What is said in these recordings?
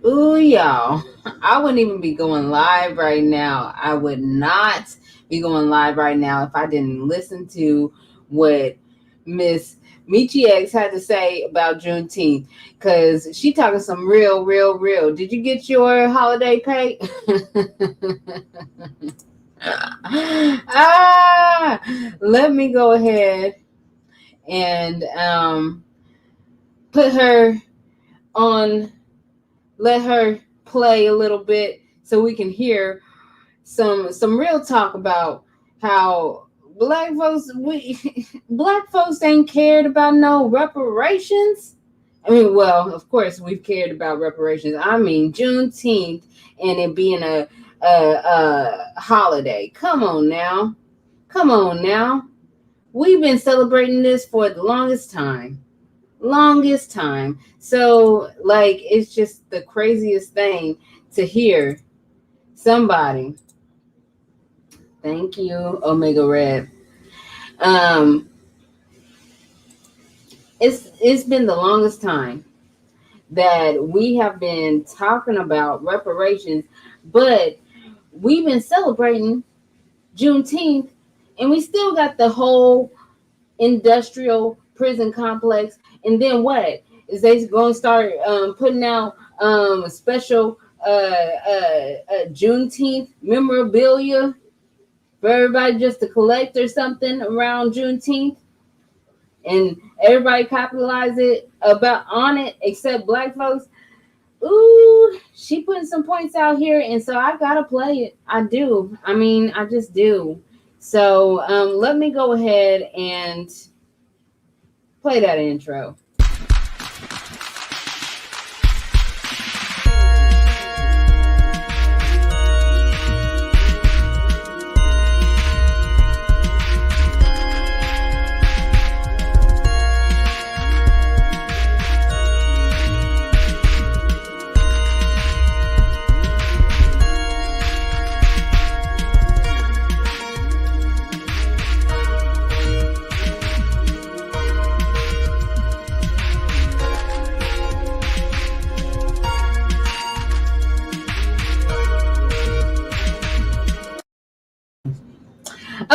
Ooh, y'all. I wouldn't even be going live right now. I would not be going live right now if I didn't listen to what Miss Mechee X had to say about Juneteenth. Because she talking some real. Did you get your holiday pay? Let me go ahead and put her on, let her play a little bit so we can hear some real talk about how black folks black folks ain't cared about no reparations. I mean, well, of course we've cared about reparations. I mean, Juneteenth and it being a holiday. Come on now. We've been celebrating this for the longest time. So, like, it's just the craziest thing to hear somebody. Thank you, Omega Red. It's been the longest time that we have been talking about reparations, but we've been celebrating Juneteenth, and we still got the whole industrial prison complex. And then what is they going to start putting out special Juneteenth memorabilia for everybody just to collect or something around Juneteenth, and everybody capitalize it about on it except black folks. Ooh, she putting some points out here, and so I gotta play it. I do. I mean, I just do. So let me go ahead and play that intro.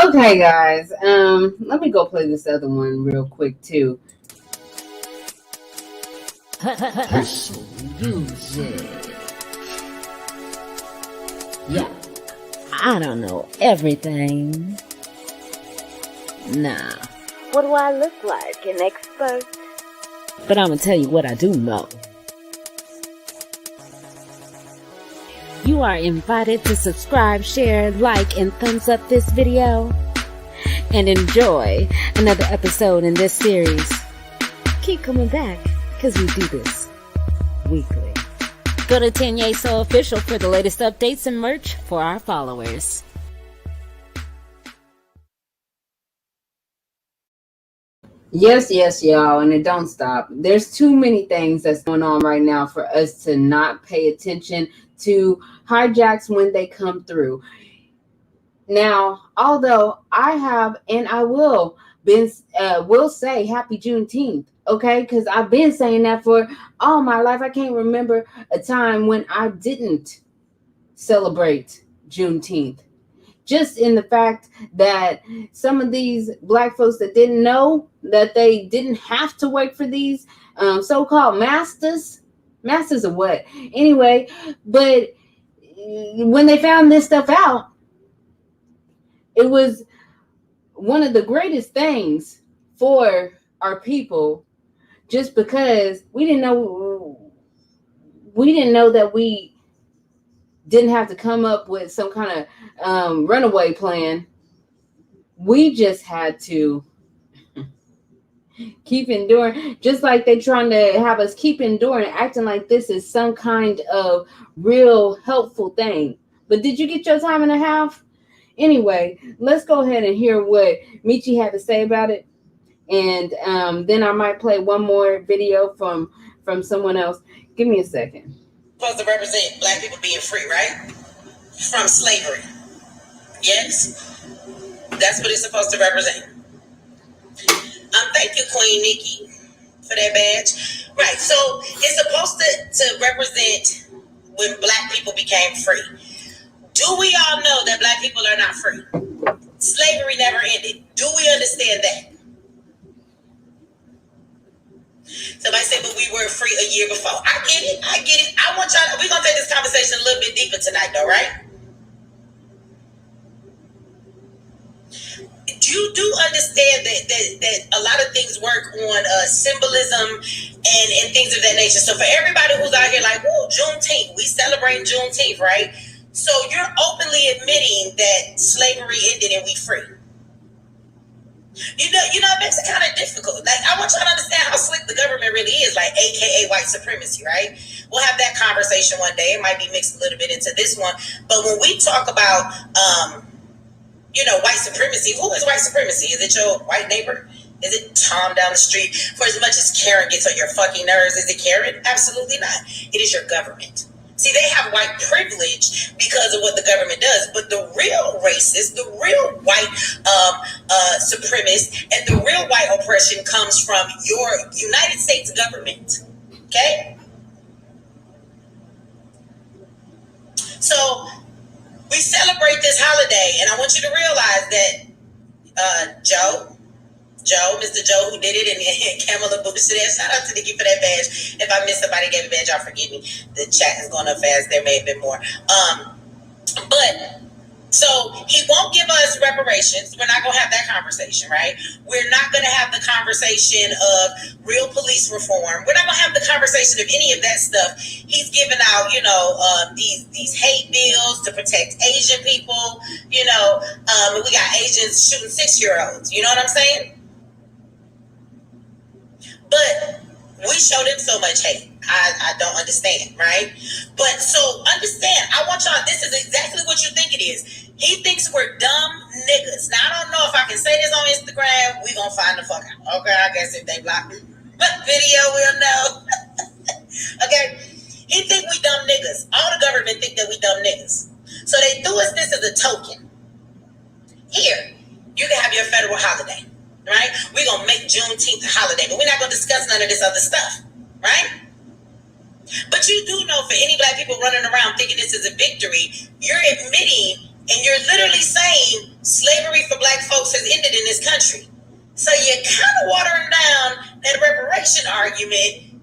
Okay, guys. Let me go play this other one real quick too. Yeah, I don't know everything. Nah. What do I look like, an expert? But I'm gonna tell you what I do know. You are invited to subscribe, share, like, and thumbs up this video. And enjoy another episode in this series. Keep coming back, because we do this weekly. Go to Tenyeso Official for the latest updates and merch for our followers. Yes, y'all, and it don't stop. There's too many things that's going on right now for us to not pay attention to hijacks when they come through. Now, although I have and I will say Happy Juneteenth, okay? Because I've been saying that for all my life. I can't remember a time when I didn't celebrate Juneteenth. Just in the fact that some of these black folks that didn't know that they didn't have to work for these so-called masters of what? Anyway, but when they found this stuff out, it was one of the greatest things for our people, just because we didn't know that we didn't have to come up with some kind of runaway plan. We just had to keep enduring, just like they're trying to have us keep enduring, acting like this is some kind of real helpful thing. But did you get your time and a half? Anyway, let's go ahead and hear what Mechee had to say about it. And then I might play one more video from someone else. Give me a second. Supposed to represent black people being free, right? From slavery. Yes? That's what it's supposed to represent. Thank you, Queen Nikki, for that badge. Right, so it's supposed to represent when black people became free. Do we all know that black people are not free? Slavery never ended. Do we understand that? Somebody said, but we were free a year before. I get it. I want y'all, we're going to take this conversation a little bit deeper tonight though, right? You do understand that a lot of things work on symbolism and things of that nature. So for everybody who's out here like, woo, Juneteenth, we celebrate Juneteenth, right? So you're openly admitting that slavery ended and we free. You know, it makes it kind of difficult. Like, I want y'all to understand how slick the government really is, like AKA white supremacy, right? We'll have that conversation one day. It might be mixed a little bit into this one. But when we talk about white supremacy. Who is white supremacy? Is it your white neighbor? Is it Tom down the street? For as much as Karen gets on your fucking nerves, is it Karen? Absolutely not. It is your government. See, they have white privilege because of what the government does, but the real racist, the real white supremacist, and the real white oppression comes from your United States government. Okay? So we celebrate this holiday, and I want you to realize that Mr. Joe, who did it, and Kamala boosted it. Shout out to Nikki for that badge. If I missed somebody gave a badge, y'all forgive me. The chat is going up fast. There may have been more. So he won't give us reparations. We're not going to have that conversation, right? We're not going to have the conversation of real police reform. We're not going to have the conversation of any of that stuff. He's giving out, these hate bills to protect Asian people. We got Asians shooting 6-year-olds. You know what I'm saying? But we show them so much hate. I don't understand, right? But so understand, I want y'all, this is exactly what you think it is. He thinks we're dumb niggas. Now, I don't know if I can say this on Instagram. We gonna find the fuck out. Okay, I guess if they block the video, we'll know. Okay? He think we dumb niggas. All the government think that we dumb niggas. So they threw us this as a token. Here, you can have your federal holiday, right? We're going to make Juneteenth a holiday, but we're not going to discuss none of this other stuff, right? But you do know, for any black people running around thinking this is a victory, you're admitting and you're literally saying slavery for black folks has ended in this country. So you're kind of watering down that reparation argument.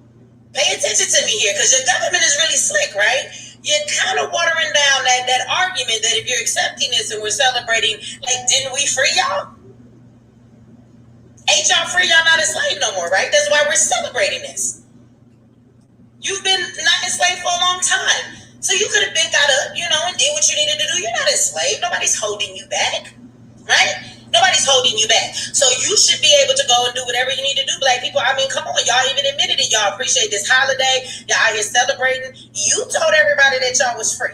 Pay attention to me here, because your government is really slick, right? You're kind of watering down that argument that if you're accepting this and we're celebrating, like, didn't we free y'all? Ain't y'all free? Y'all not enslaved no more, right? That's why we're celebrating this. You've been not enslaved for a long time. So you could have been got up, and did what you needed to do. You're not enslaved. Nobody's holding you back, right? Nobody's holding you back. So you should be able to go and do whatever you need to do, black people. I mean, come on. Y'all even admitted it. Y'all appreciate this holiday. Y'all out here celebrating. You told everybody that y'all was free.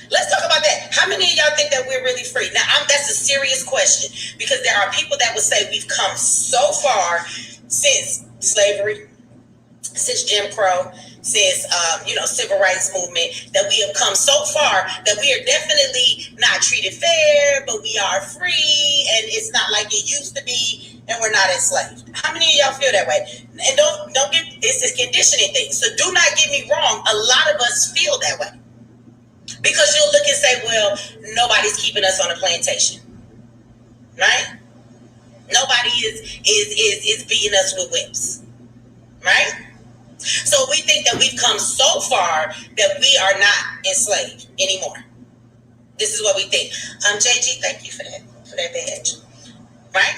Let's talk about that. How many of y'all think that we're really free? Now, that's a serious question, because there are people that would say we've come so far since slavery, since Jim Crow, since civil rights movement, that we have come so far that we are definitely not treated fair, but we are free, and it's not like it used to be, and we're not enslaved. How many of y'all feel that way? And don't get, it's this conditioning thing. So do not get me wrong. A lot of us feel that way, because you'll look and say, well, nobody's keeping us on a plantation, right? Nobody is beating us with whips, right? So we think that we've come so far that we are not enslaved anymore. This is what we think. JG, thank you for that badge, right?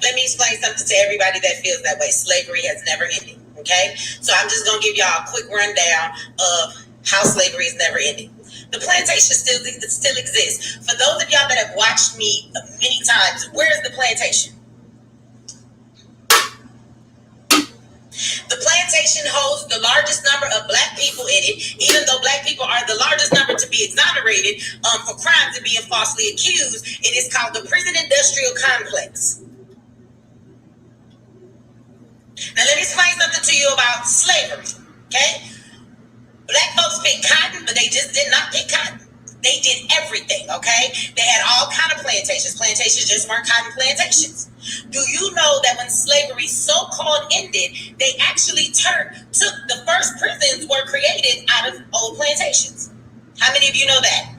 Let me explain something to everybody that feels that way. Slavery has never ended, okay? So I'm just going to give y'all a quick rundown of how slavery is never ending. The plantation still exists. For those of y'all that have watched me many times, where is the plantation? The plantation holds the largest number of black people in it, even though black people are the largest number to be exonerated for crimes and being falsely accused. It is called the prison industrial complex. Now let me explain something to you about slavery, okay? Black folks picked cotton, but they just did not pick cotton. They did everything, okay? They had all kind of plantations. Plantations just weren't cotton plantations. Do you know that when slavery so-called ended, they actually took the first prisons were created out of old plantations? How many of you know that?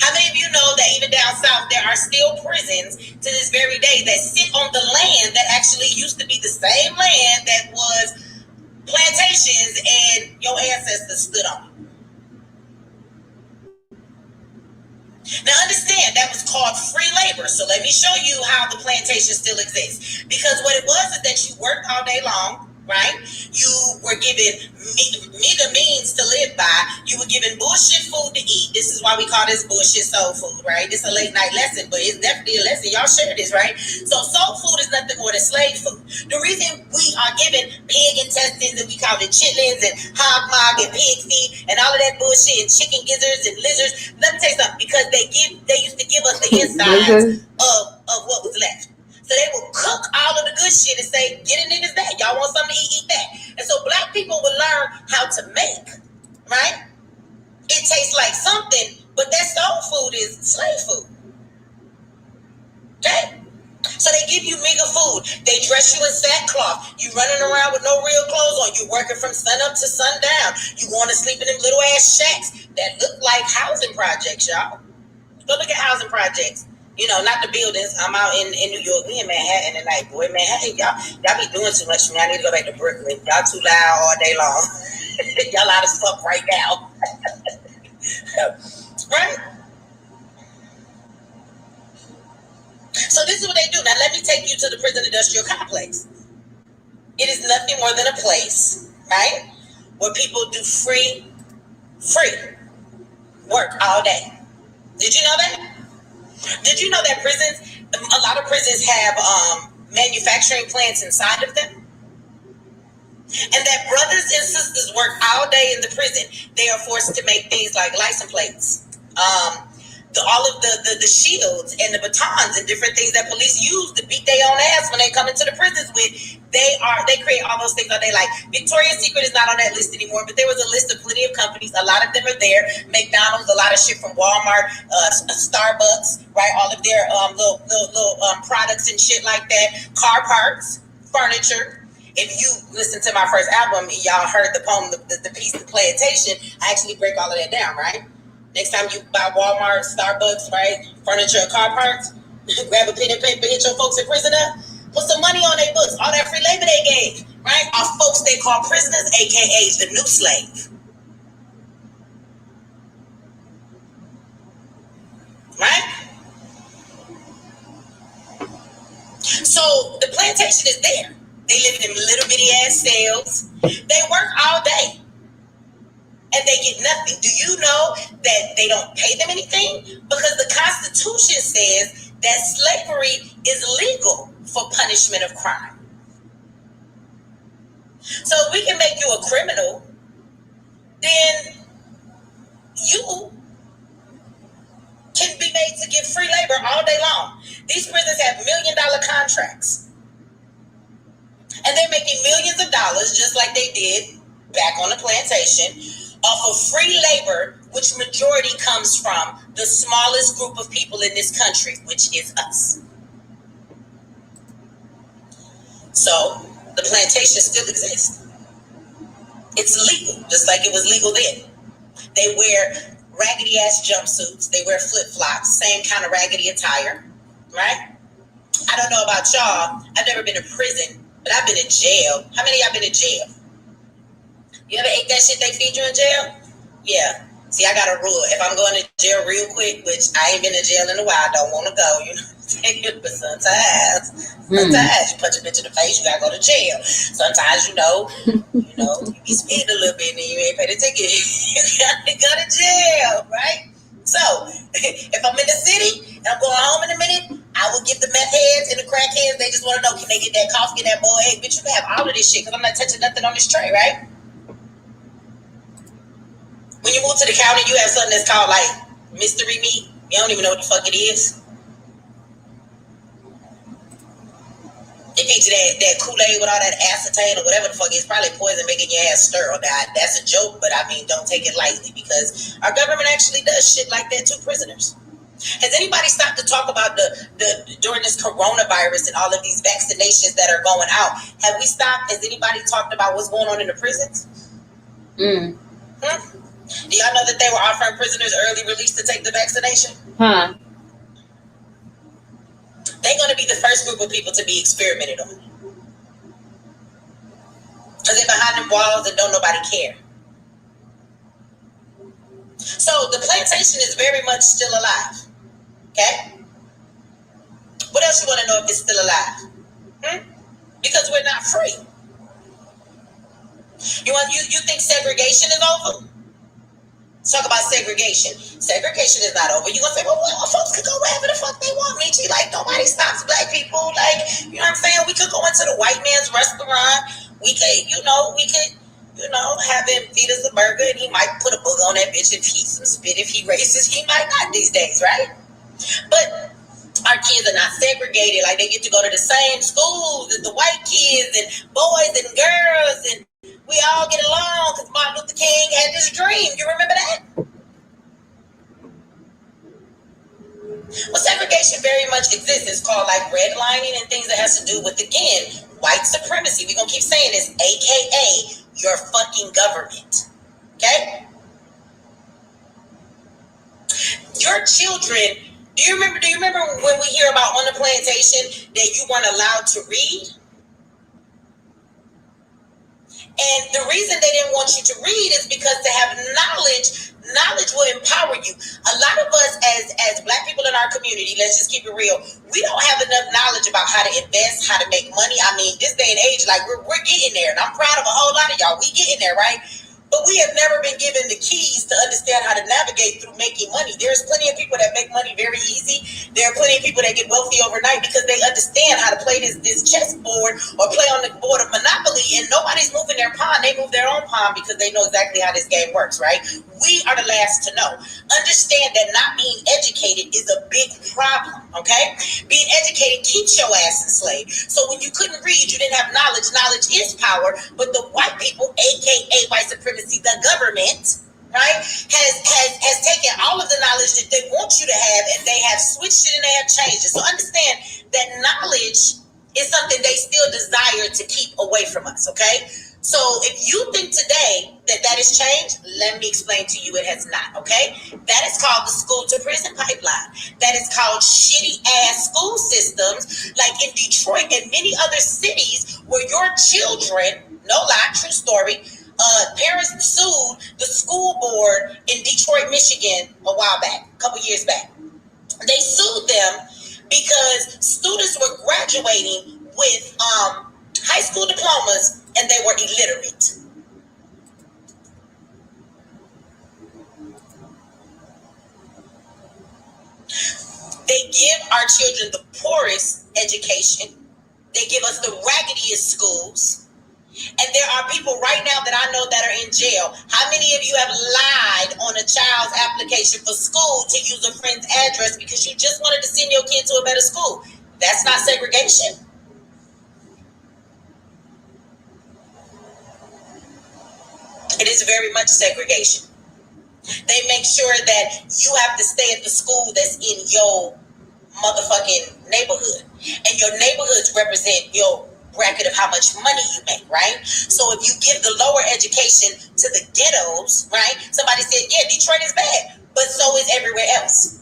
How many of you know that even down south there are still prisons to this very day that sit on the land that actually used to be the same land that was plantations and your ancestors stood on? Now understand, that was called free labor. So let me show you how the plantation still exists. Because what it was is that you worked all day long, right? You were given meager means to live by. You were given bullshit food to eat. This is why we call this bullshit soul food, right? This is a late night lesson, but it's definitely a lesson. Y'all share this, right? So soul food is nothing more than slave food. The reason we are given pig intestines and we call it chitlins and hog mog and pig feet and all of that bullshit and chicken gizzards and lizards, let me tell you something, because they used to give us the insides of what was left. So they will cook all of the good shit and say, get in niggas that. Y'all want something to eat that. And so black people will learn how to make, right? It tastes like something, but that soul food is slave food. Okay? So they give you meager food. They dress you in sackcloth. You running around with no real clothes on. You working from sun up to sundown. You going to sleep in them little ass shacks that look like housing projects, y'all. Go look at housing projects. You know, not the buildings. I'm out in New York. We in Manhattan tonight, boy. Manhattan, y'all be doing too much for me. I need to go back to Brooklyn. Y'all too loud all day long. Y'all loud as fuck right now. Right? So this is what they do. Now let me take you to the prison industrial complex. It is nothing more than a place, right, where people do free work all day. Did you know that? Did you know that a lot of prisons have manufacturing plants inside of them? And that brothers and sisters work all day in the prison. They are forced to make things like license plates, all of the shields and the batons and different things that police use to beat their own ass when they come into the prisons with. They create all those things all day. Like Victoria's Secret is not on that list anymore, but there was a list of plenty of companies. A lot of them are there. McDonald's, a lot of shit from Walmart, Starbucks, right? All of their little products and shit like that. Car parts, furniture. If you listen to my first album, y'all heard the poem, the piece, The Plantation. I actually break all of that down, right? Next time you buy Walmart, Starbucks, right? Furniture, car parts, grab a pen and paper, hit your folks in prison up. Put some money on their books. All that free labor they gave, right? Our folks they call prisoners, aka the new slave. Right? So the plantation is there. They live in little bitty ass cells. They work all day. And they get nothing. Do you know that they don't pay them anything? Because the Constitution says that slavery is legal for punishment of crime. So if we can make you a criminal, then you can be made to give free labor all day long. These prisons have $1 million contracts. And they're making millions of dollars, just like they did back on the plantation, off of free labor, which majority comes from the smallest group of people in this country, which is us. So the plantation still exists. It's legal, just like it was legal then. They wear raggedy ass jumpsuits. They wear flip-flops, same kind of raggedy attire, right? I don't know about y'all. I've never been to prison, but I've been in jail. How many of y'all been in jail? You ever ate that shit they feed you in jail? Yeah. See, I got a rule. If I'm going to jail real quick, which I ain't been in jail in a while, I don't want to go, you know. But sometimes you punch a bitch in the face, you gotta go to jail. Sometimes, you be speeding a little bit and you ain't pay the ticket. You gotta go to jail, right? So, if I'm in the city and I'm going home in a minute, I will give the meth heads and the crack heads, they just want to know, can they get that coffee and that boiled egg? Bitch, you can have all of this shit because I'm not touching nothing on this tray, right? When you move to the county, you have something that's called like mystery meat. You don't even know what the fuck it is. They feed you that Kool-Aid with all that acetane or whatever the fuck is probably poison making your ass stir or die. That's a joke, but I mean, don't take it lightly because our government actually does shit like that to prisoners. Has anybody stopped to talk about the during this coronavirus and all of these vaccinations that are going out? Have we stopped? Has anybody talked about what's going on in the prisons? Do y'all know that they were offering prisoners early release to take the vaccination? They're going to be the first group of people to be experimented on. Because they're behind them walls and don't nobody care. So the plantation is very much still alive. Okay? What else you want to know if it's still alive? Because we're not free. You think segregation is over? Let's talk about segregation. Segregation is not over. You're going to say, well, folks could go wherever the fuck they want, Mechee. Like, nobody stops black people. Like, you know what I'm saying? We could go into the white man's restaurant. We could, have him feed us a burger and he might put a boog on that bitch if he's some spit. If he racist, he might not these days, right? But our kids are not segregated. Like, they get to go to the same schools as the white kids and boys and girls, and we all get along because Martin Luther King had this dream. You remember that? Well, segregation very much exists. It's called like redlining and things that has to do with, again, white supremacy. We're going to keep saying this, AKA your fucking government. Okay? Your children, do you remember when we hear about on the plantation that you weren't allowed to read? And the reason they didn't want you to read is because to have knowledge will empower you. A lot of us as black people in our community, let's just keep it real, we don't have enough knowledge about how to invest, how to make money. I mean, this day and age, like we're getting there, and I'm proud of a whole lot of y'all. We getting there, right? But we have never been given the keys to understand how to navigate through making money. There's plenty of people that make money very easy. There are plenty of people that get wealthy overnight because they understand how to play this chessboard or play on the board of Monopoly, and nobody's moving their pawn. They move their own pawn because they know exactly how this game works, right? We are the last to know. Understand that not being educated is a big problem, okay? Being educated keeps your ass enslaved. So when you couldn't read, you didn't have knowledge. Knowledge is power, but the white people, aka white supremacy, the government, right, has taken all of the knowledge that they want you to have, and they have switched it and they have changed it. So understand that knowledge is something they still desire to keep away from us, okay? So if you think today that has changed, let me explain to you it has not, okay? That is called the school to prison pipeline. That is called shitty ass school systems like in Detroit and many other cities where your children, no lie, true story, parents sued the school board in Detroit, Michigan a while back, a couple years back. They sued them because students were graduating with high school diplomas and they were illiterate. They give our children the poorest education. They give us the raggediest schools. And there are people right now that I know that are in jail. How many of you have lied on a child's application for school to use a friend's address because you just wanted to send your kid to a better school? That's not segregation. It is very much segregation. They make sure that you have to stay at the school that's in your motherfucking neighborhood. And your neighborhoods represent your bracket of how much money you make, right? So if you give the lower education to the ghettos, right? Somebody said, yeah, Detroit is bad, but so is everywhere else.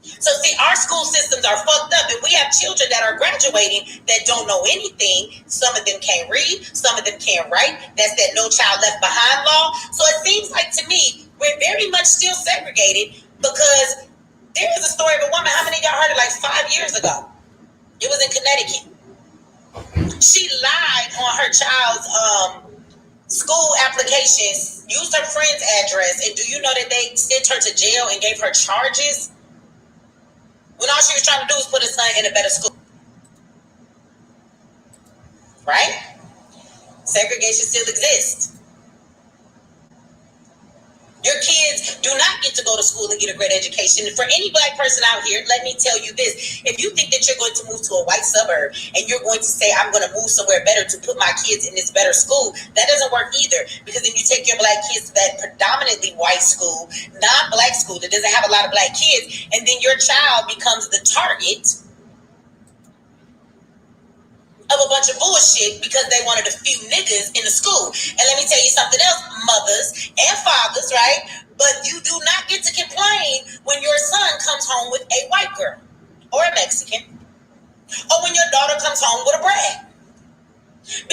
So see, our school systems are fucked up, and we have children that are graduating that don't know anything. Some of them can't read, some of them can't write. That's that no child left behind law. So it seems like to me, we're very much still segregated because there is a story of a woman, how many of y'all heard it, like 5 years ago? It was in Connecticut. She lied on her child's school applications, used her friend's address, and do you know that they sent her to jail and gave her charges when all she was trying to do was put her son in a better school? Right? Segregation still exists. Your Your kids do not get to go to school and get a great education. For any black person out here, let me tell you this. If you think that you're going to move to a white suburb and you're going to say, I'm going to move somewhere better to put my kids in this better school, that doesn't work either. Because then you take your black kids to that predominantly white school, non-black school that doesn't have a lot of black kids, and then your child becomes the target of a bunch of bullshit because they wanted a few niggas in the school. And let me tell you something else, mothers and fathers, right? But you do not get to complain when your son comes home with a white girl or a Mexican, or when your daughter comes home with a brat.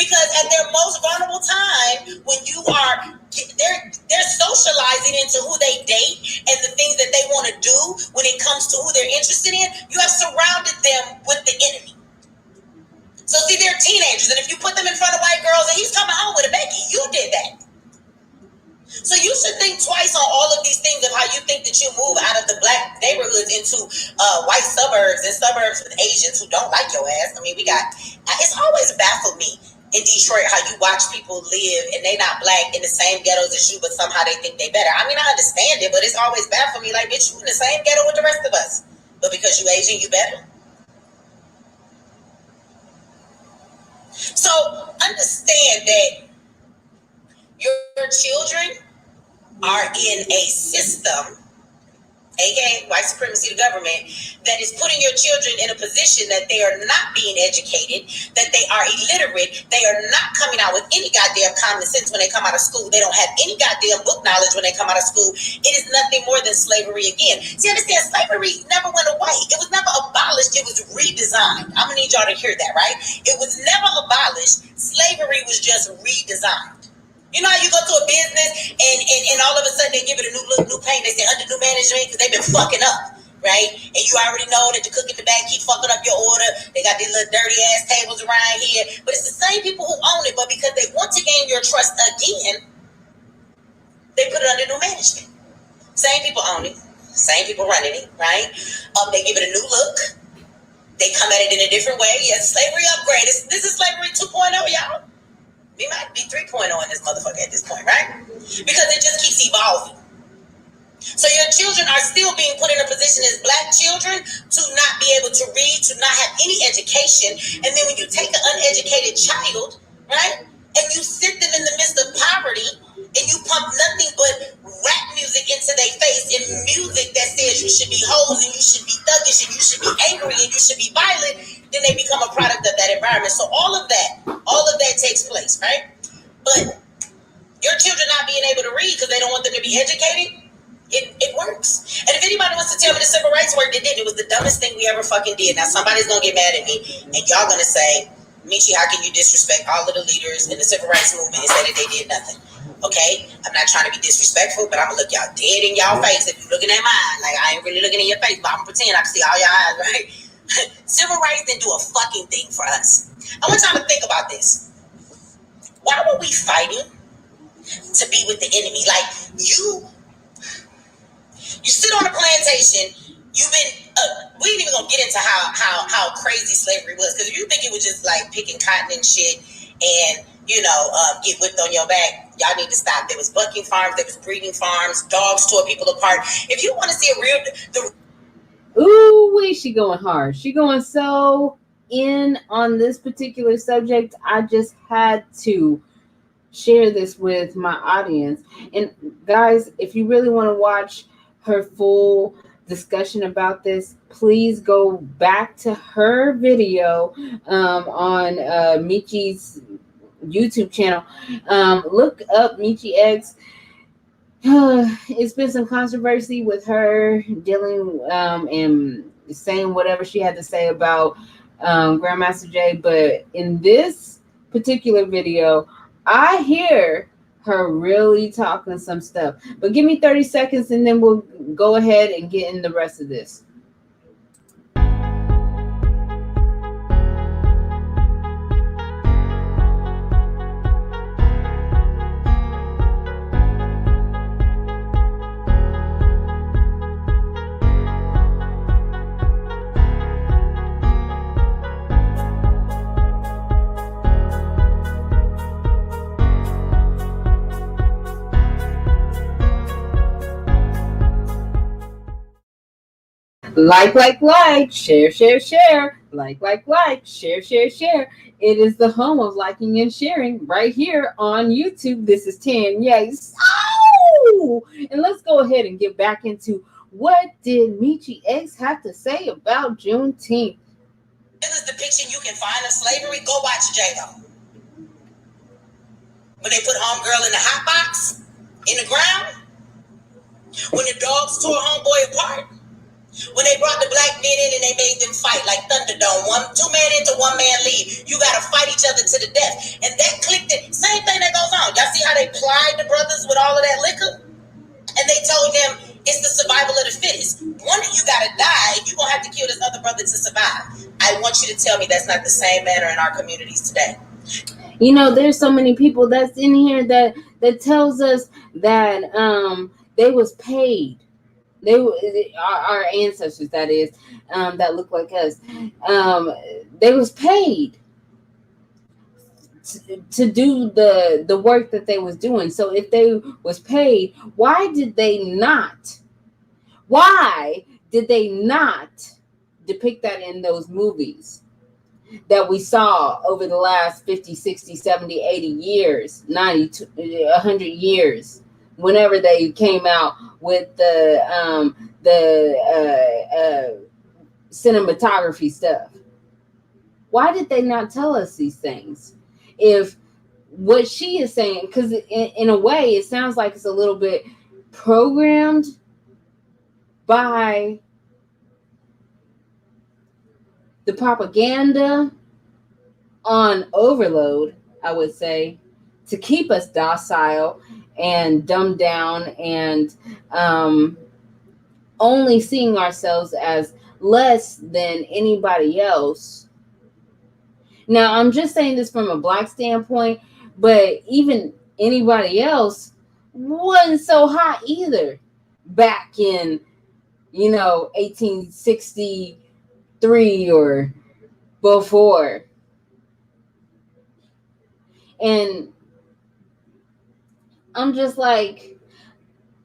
Because at their most vulnerable time, when you are, they're socializing into who they date and the things that they want to do when it comes to who they're interested in, you have surrounded them with the enemy. So see, they're teenagers, and if you put them in front of white girls and he's coming home with a Becky, you did that. So you should think twice on all of these things of how you think that you move out of the black neighborhoods into white suburbs and suburbs with Asians who don't like your ass. I mean, it's always baffled me in Detroit how you watch people live and they not black in the same ghettos as you, but somehow they think they better. I mean, I understand it, but it's always baffled me like, bitch, you in the same ghetto with the rest of us. But because you Asian, you better. So understand that your children are in a system, aka white supremacy, the government, that is putting your children in a position that they are not being educated, that they are illiterate, they are not coming out with any goddamn common sense when they come out of school. They don't have any goddamn book knowledge when they come out of school. It is nothing more than slavery again. See, understand, slavery never went away. It was never abolished. It was redesigned. I'm gonna need y'all to hear that, right? It was never abolished. Slavery was just redesigned. You know how you go to a business and all of a sudden they give it a new look, new paint. They say under new management because they've been fucking up, right? And you already know that the cook at the back keep fucking up your order. They got these little dirty ass tables around here. But it's the same people who own it, but because they want to gain your trust again, they put it under new management. Same people own it, same people running it, right? They give it a new look. They come at it in a different way. Yes, slavery upgrade. This is slavery 2.0, y'all. We might be 3.0 in this motherfucker at this point, right? Because it just keeps evolving. So your children are still being put in a position as black children to not be able to read, to not have any education. And then when you take an uneducated child, right, and you sit them in the midst of poverty and you pump nothing but rap music into their face and music that says you should be hoes and you should be thuggish and you should be angry and you should be violent, then they become a product of that environment. So all of that takes place, right? But your children not being able to read because they don't want them to be educated, it works. And if anybody wants to tell me the civil rights work they did, it was the dumbest thing we ever fucking did. Now somebody's gonna get mad at me and y'all gonna say, Mechee, how can you disrespect all of the leaders in the civil rights movement and say that they did nothing? Okay, I'm not trying to be disrespectful, but I'm gonna look y'all dead in y'all face if you're looking at mine. Like, I ain't really looking in your face, but I'm gonna pretend I can see all your eyes, right? Civil rights didn't do a fucking thing for us. I want y'all to think about this. Why were we fighting to be with the enemy? Like, you sit on a plantation, you've been, we ain't even gonna get into how crazy slavery was, because if you think it was just like picking cotton and shit and, get whipped on your back, y'all need to stop. There was bucking farms, there was breeding farms, dogs tore people apart. If you want to see Ooh, she going hard. She going so in on this particular subject. I just had to share this with my audience. And guys, if you really want to watch her full discussion about this, please go back to her video on Mechee's YouTube channel. Look up Mechee X. It's been some controversy with her dealing and saying whatever she had to say about Grandmaster Jay, but in this particular video, I hear her really talking some stuff. But give me 30 seconds and then we'll go ahead and get in the rest of this. share, share, share, share, share, share. It is the home of liking and sharing right here on YouTube. This is 10. Yes. Oh! And let's go ahead and get back into what did Mechee X have to say about Juneteenth. This depiction you can find of slavery. Go watch Django. When they put homegirl in the hot box in the ground, when the dogs tore homeboy apart, when they brought the black men in and they made them fight like Thunderdome, 2 men into 1 man leave. You gotta fight each other to the death. And that clicked it. Same thing that goes on. Y'all see how they plied the brothers with all of that liquor? And they told them it's the survival of the fittest. One of you gotta die, and you're gonna have to kill this other brother to survive. I want you to tell me that's not the same manner in our communities today. You know, there's so many people that's in here that tells us that they was paid. They our ancestors, that is, that look like us. They was paid to do the work that they was doing. So if they was paid, why did they not depict that in those movies that we saw over the last 50, 60, 70, 80 years, 90, 100 years, whenever they came out with the cinematography stuff? Why did they not tell us these things? If what she is saying, because in a way it sounds like it's a little bit programmed by the propaganda on overload, I would say, to keep us docile and dumbed down and only seeing ourselves as less than anybody else. Now, I'm just saying this from a Black standpoint, but even anybody else wasn't so hot either back in, 1863 or before. And I'm just like,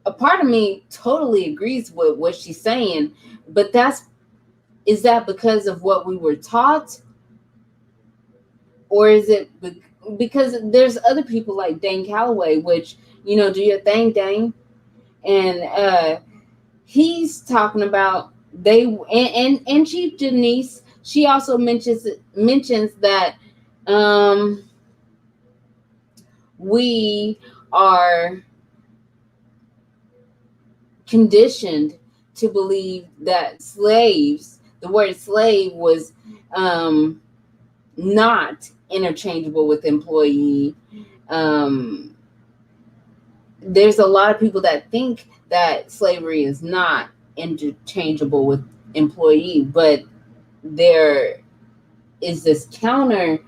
a part of me totally agrees with what she's saying, but is that because of what we were taught? Or is it because there's other people like Dane Calloway, which, do your thing, Dane. And he's talking about and Chief Denise, she also mentions that we are conditioned to believe that the word slave was not interchangeable with employee. There's a lot of people that think that slavery is not interchangeable with employee, but there is this counter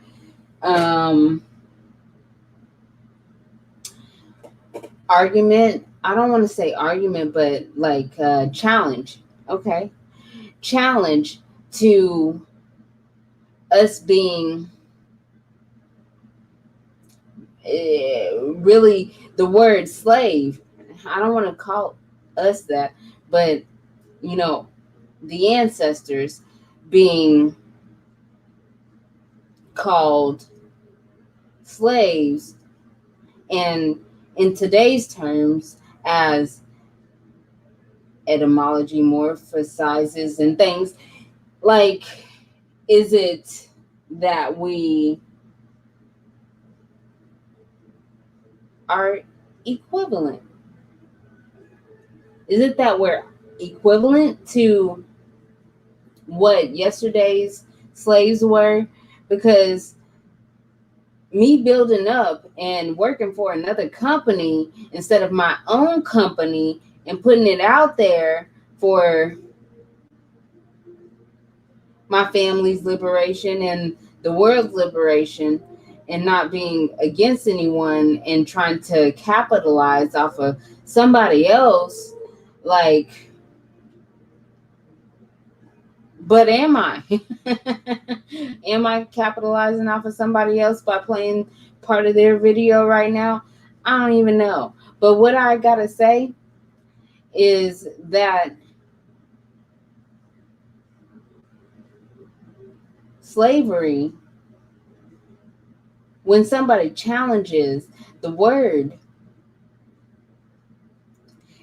argument. I don't want to say argument, but like challenge. Okay. Challenge to us being really the word slave. I don't want to call us that, but the ancestors being called slaves, and in today's terms as etymology morphosizes and things like, is it that we are equivalent? Is it that we're equivalent to what yesterday's slaves were? Because me building up and working for another company instead of my own company and putting it out there for my family's liberation and the world's liberation, and not being against anyone and trying to capitalize off of somebody else, like, but am I? Am I capitalizing off of somebody else by playing part of their video right now? I don't even know. But what I gotta say is that slavery, when somebody challenges the word,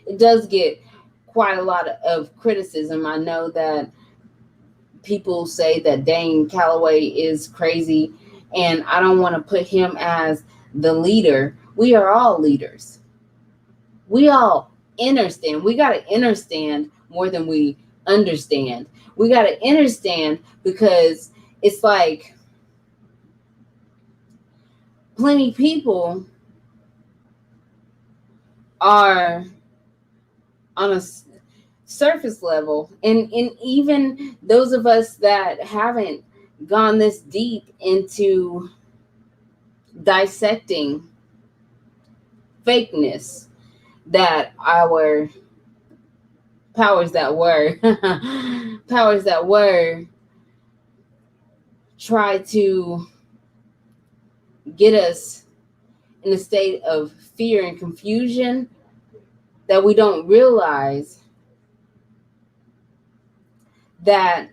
it does get quite a lot of criticism. I know that people say that Dane Calloway is crazy, and I don't want to put him as the leader. We are all leaders. We all understand. We got to understand more than we understand. We got to understand because it's like plenty people are on a surface level, and even those of us that haven't gone this deep into dissecting fakeness, that our powers that were powers that were try to get us in a state of fear and confusion, that we don't realize that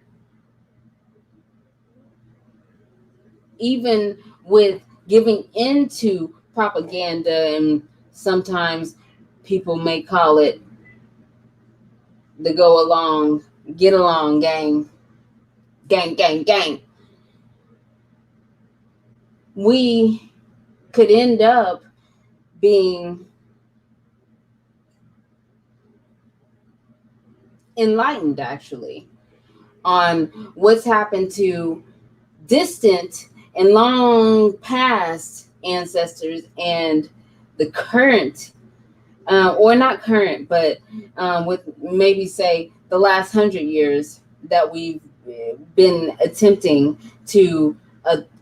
even with giving into propaganda, and sometimes people may call it the go along, get along gang, we could end up being enlightened actually on what's happened to distant and long past ancestors, and the current, or not current, but with maybe say the last 100 years that we've been attempting to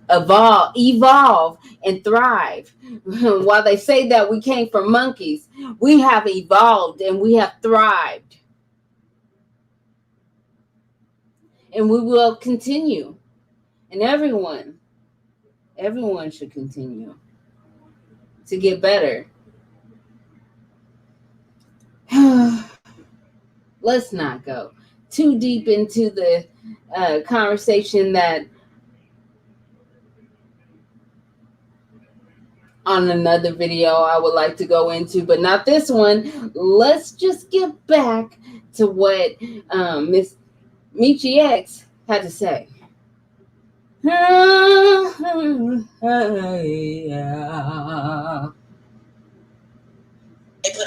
evolve and thrive. While they say that we came from monkeys, we have evolved and we have thrived, and we will continue. And everyone should continue to get better. Let's not go too deep into the conversation that on another video I would like to go into, but not this one. Let's just get back to what Miss Mechee X had to say. They put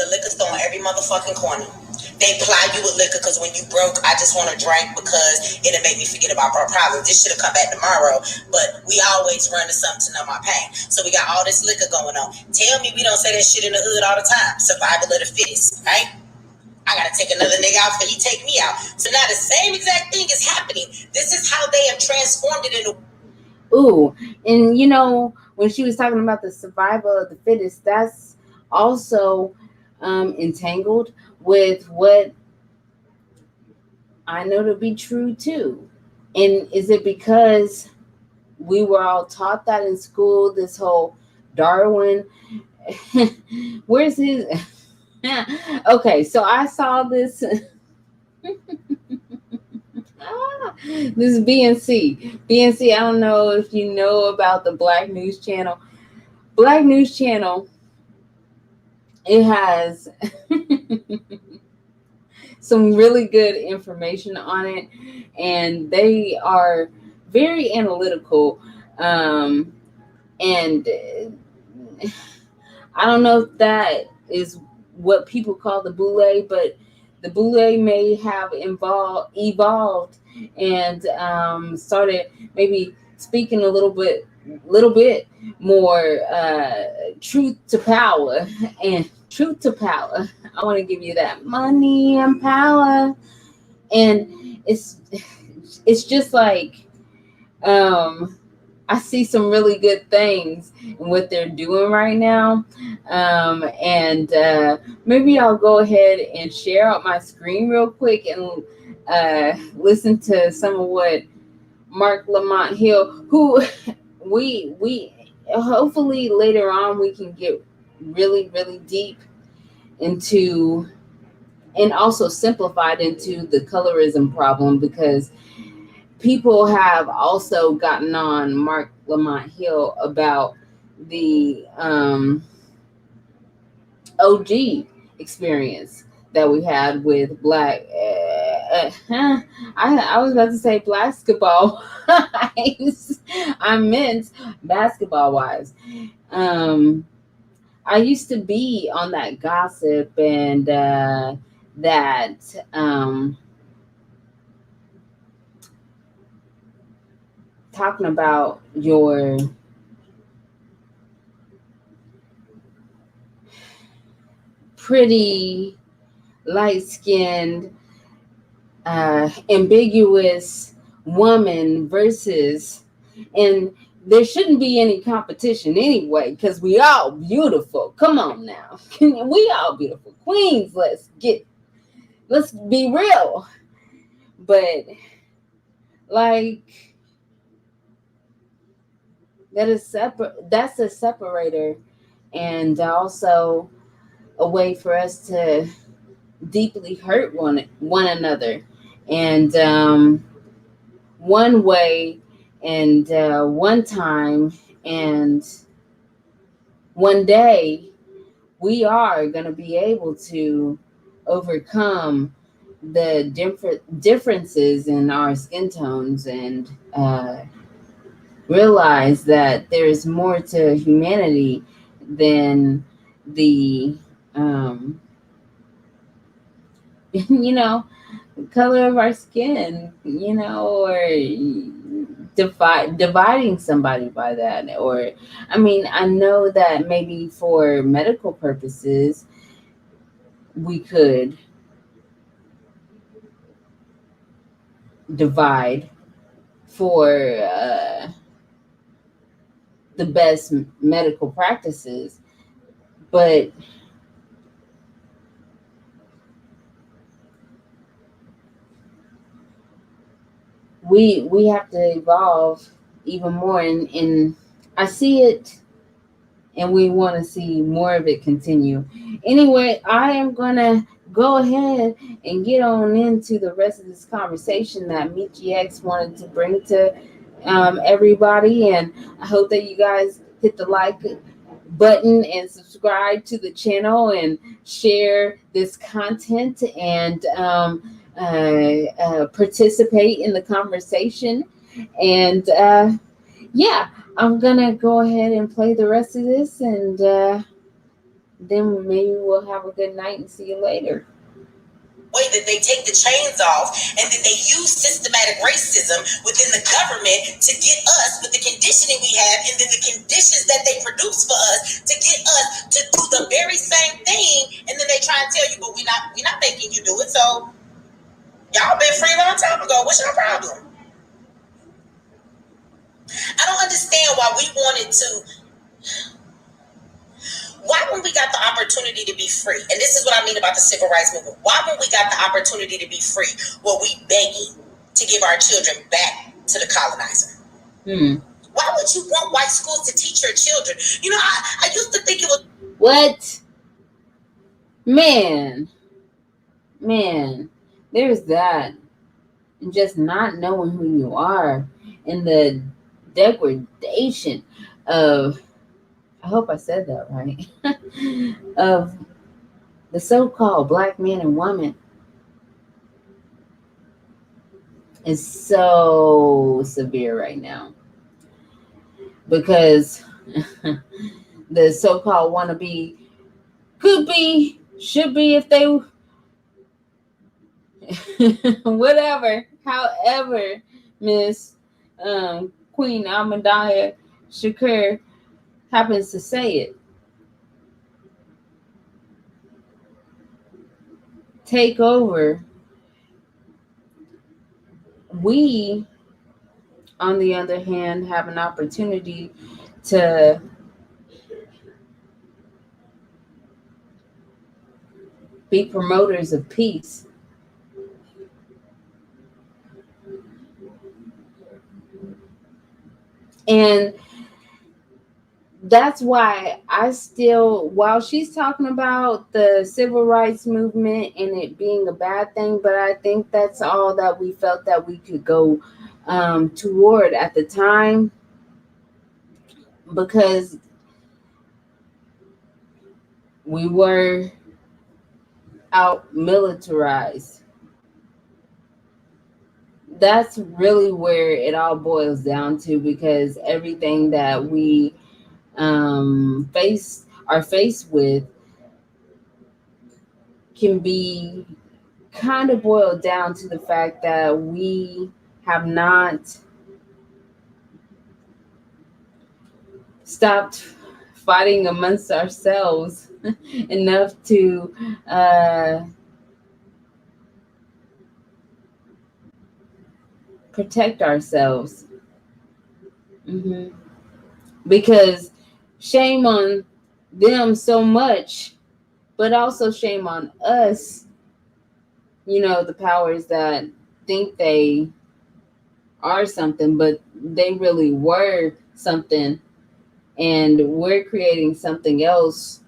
a liquor store on every motherfucking corner. They ply you with liquor because when you broke, I just want to drink because it'll make me forget about our problems. This should have come back tomorrow, but we always run to something to numb our pain. So we got all this liquor going on. Tell me we don't say that shit in the hood all the time. Survival of the fittest, right? I gotta take another nigga out before he take me out. So now the same exact thing is happening. This is how they have transformed it into. Ooh, and you know, when she was talking about the survival of the fittest, that's also entangled with what I know to be true too. And is it because we were all taught that in school, this whole Darwin? Where's his? Okay, so I saw this. This is BNC. I don't know if you know about the Black News Channel. Black News Channel, it has some really good information on it, and they are very analytical. And I don't know if that is what people call the boule, but the boule may have evolved and started maybe speaking a little bit more truth to power. And truth to power, I want to give you that money and power. And it's just like I see some really good things in what they're doing right now. And maybe I'll go ahead and share out my screen real quick and listen to some of what Mark Lamont Hill, who we hopefully later on we can get really, really deep into, and also simplified into the colorism problem, because people have also gotten on Mark Lamont Hill about the OG experience that we had with black. I was about to say basketball wives. I meant basketball wives. I used to be on that gossip and that talking about your pretty light-skinned ambiguous woman versus, and there shouldn't be any competition anyway because we all beautiful. Come on now. We all beautiful queens. Let's be real. But like that's a separator, and also a way for us to deeply hurt one another. And one way and one time and one day we are going to be able to overcome the differences in our skin tones and realize that there's more to humanity than the color of our skin, or dividing somebody by that. Or, I mean, I know that maybe for medical purposes, we could divide for the best medical practices, but we have to evolve even more, and I see it, and we want to see more of it continue. Anyway, I am gonna go ahead and get on into the rest of this conversation that Mechee X wanted to bring to everybody, and I hope that you guys hit the like button and subscribe to the channel and share this content and participate in the conversation. And yeah, I'm gonna go ahead and play the rest of this, and then maybe we'll have a good night and see you later. Way that they take the chains off, and then they use systematic racism within the government to get us with the conditioning we have, and then the conditions that they produce for us to get us to do the very same thing, and then they try and tell you, but we're not making you do it. So y'all been free a long time ago. What's your problem? I don't understand why we wanted to. Why, when we got the opportunity to be free, and this is what I mean about the civil rights movement, why, when we got the opportunity to be free, were we begging to give our children back to the colonizer? Why would you want white schools to teach your children? I used to think it was... What? Man, there's that. And just not knowing who you are, and the degradation of, I hope I said that right, of the so-called black man and woman is so severe right now. Because the so-called wannabe could be, should be, if they whatever, however, Miss Queen Ahmadiyya Shakur happens to say it. Take over. We, on the other hand, have an opportunity to be promoters of peace. And that's why I still, while she's talking about the civil rights movement and it being a bad thing, but I think that's all that we felt that we could go toward at the time, because we were out militarized. That's really where it all boils down to, because everything that we are faced with can be kind of boiled down to the fact that we have not stopped fighting amongst ourselves enough to protect ourselves. hmm Because shame on them so much, but also shame on us, the powers that think they are something, but they really were something, and we're creating something else.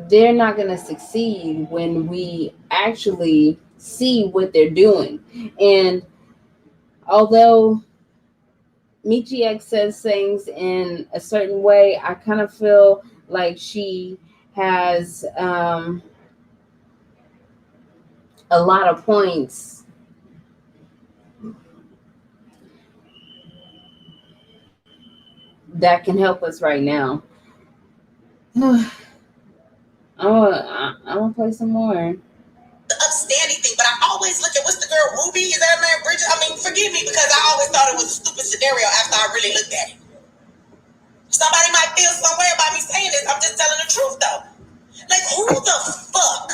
They're not going to succeed when we actually see what they're doing. And although Mechee says things in a certain way, I kind of feel like she has a lot of points that can help us right now. I'm gonna play some more. The upstanding thing, but I always look at, what's the girl, Ruby? Is that her name, Bridget? I mean, forgive me, because I always thought it was a stupid scenario after I really looked at it. Somebody might feel some way about me saying this. I'm just telling the truth, though. Like, who the fuck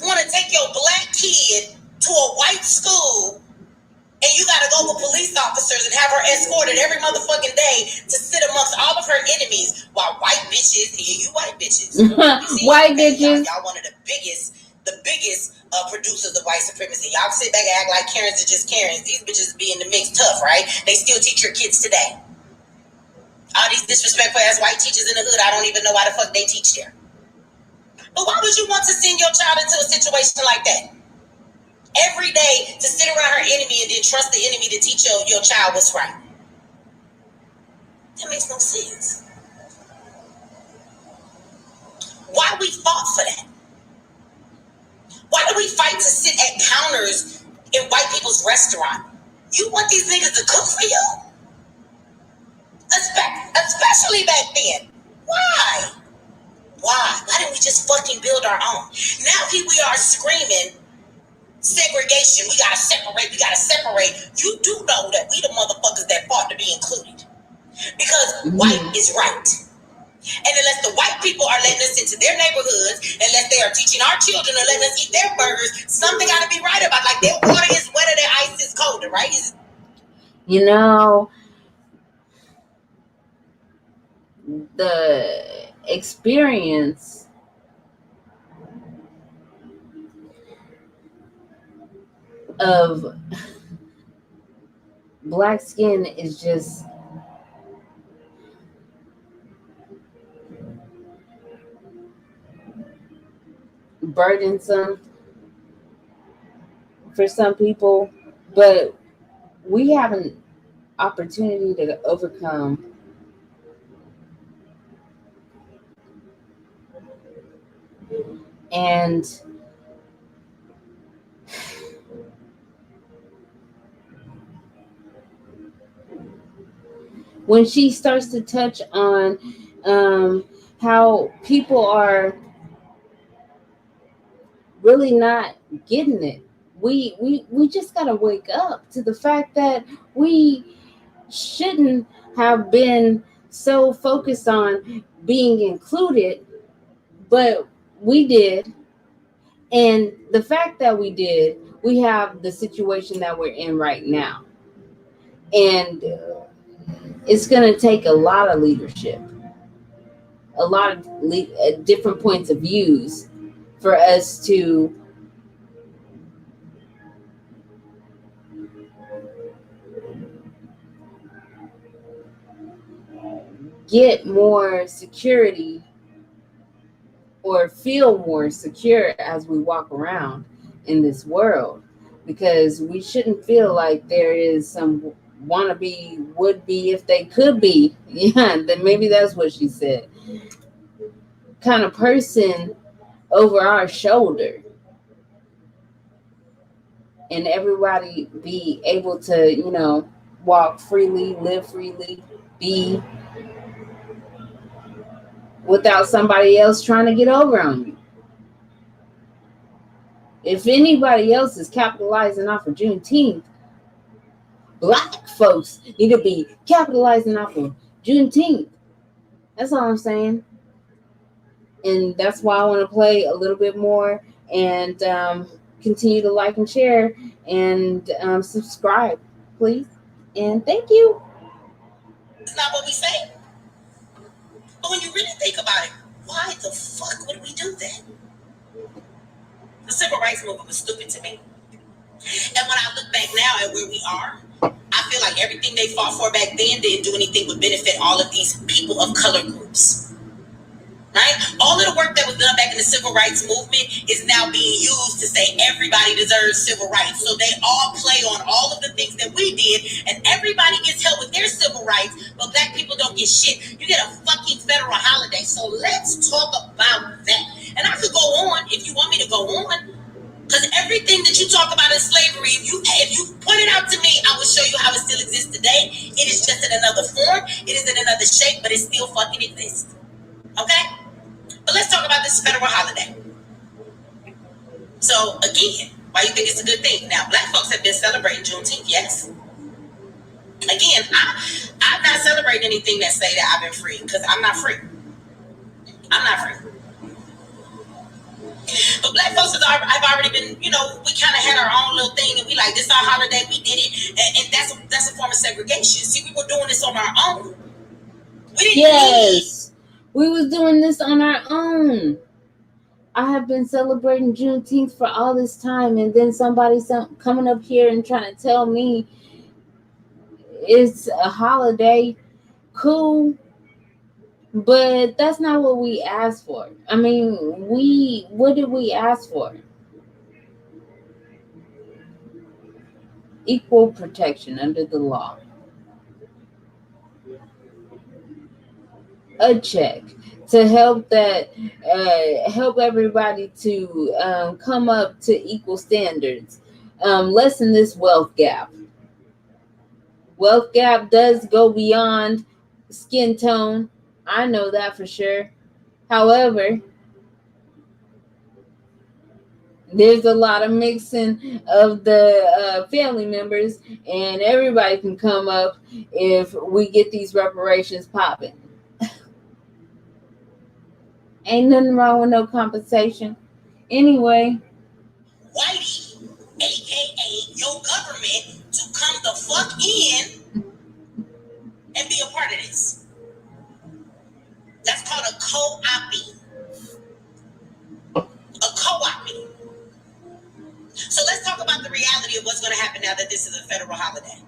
want to take your black kid to a white school, and you got to go with police officers and have her escorted every motherfucking day to sit amongst all of her enemies, while white bitches, yeah, you white bitches, white bitches, y'all one of the biggest producers of white supremacy. Y'all sit back and act like Karens are just Karens. These bitches be in the mix tough, right? They still teach your kids today. All these disrespectful ass white teachers in the hood, I don't even know why the fuck they teach there. But why would you want to send your child into a situation like that? Every day to sit around her enemy and then trust the enemy to teach your child what's right. That makes no sense. Why we fought for that? Why do we fight to sit at counters in white people's restaurant? You want these niggas to cook for you? Especially back then. Why? Why didn't we just fucking build our own? Now here we are screaming segregation. We gotta separate. You do know that we the motherfuckers that fought to be included. Because white is right. And unless the white people are letting us into their neighborhoods, unless they are teaching our children or letting us eat their burgers, something gotta be right about, like, their water is wetter, their ice is colder, right? The experience of black skin is just burdensome for some people, but we have an opportunity to overcome. And when she starts to touch on how people are really not getting it, we just gotta wake up to the fact that we shouldn't have been so focused on being included, but we did. And the fact that we did, we have the situation that we're in right now. And it's going to take a lot of leadership, a lot of different points of views for us to get more security or feel more secure as we walk around in this world, because we shouldn't feel like there is some wannabe would be if they could be, yeah, then maybe that's what she said, kind of person over our shoulder, and everybody be able to, walk freely, live freely, be without somebody else trying to get over on you. If anybody else is capitalizing off of Juneteenth, Black folks need to be capitalizing off of Juneteenth. That's all I'm saying. And that's why I want to play a little bit more and continue to like and share and subscribe, please. And thank you. It's not what we say. But when you really think about it, why the fuck would we do that? The civil rights movement was stupid to me. And when I look back now at where we are, I feel like everything they fought for back then didn't do anything but benefit all of these people of color groups. Right? All of the work that was done back in the civil rights movement is now being used to say everybody deserves civil rights. So they all play on all of the things that we did, and everybody gets help with their civil rights, but Black people don't get shit. You get a fucking federal holiday. So let's talk about that. And I could go on if you want me to go on. Because everything that you talk about in slavery, if you point it out to me, I will show you how it still exists today. It is just in another form. It is in another shape, but it still fucking exists. Okay? But let's talk about this federal holiday. So, again, why you think it's a good thing? Now, Black folks have been celebrating Juneteenth, yes. Again, I'm not celebrating anything that say that I've been free, because I'm not free. I'm not free. But Black folks have already been, we kind of had our own little thing, and we like, this our holiday, we did it, and that's a form of segregation. See, we were doing this on our own. We didn't need. We was doing this on our own. I have been celebrating Juneteenth for all this time, and then somebody coming up here and trying to tell me it's a holiday. Cool. But that's not what we asked for. I mean, what did we ask for? Equal protection under the law. A check to help help everybody to come up to equal standards, lessen this wealth gap. Wealth gap does go beyond skin tone. I know that for sure. However, there's a lot of mixing of the family members, and everybody can come up if we get these reparations popping. Ain't nothing wrong with no compensation. Anyway. Whitey, a.k.a. your government, to come the fuck in and be a part of this. That's called a co-oping. A co-oping. So let's talk about the reality of what's going to happen now that this is a federal holiday.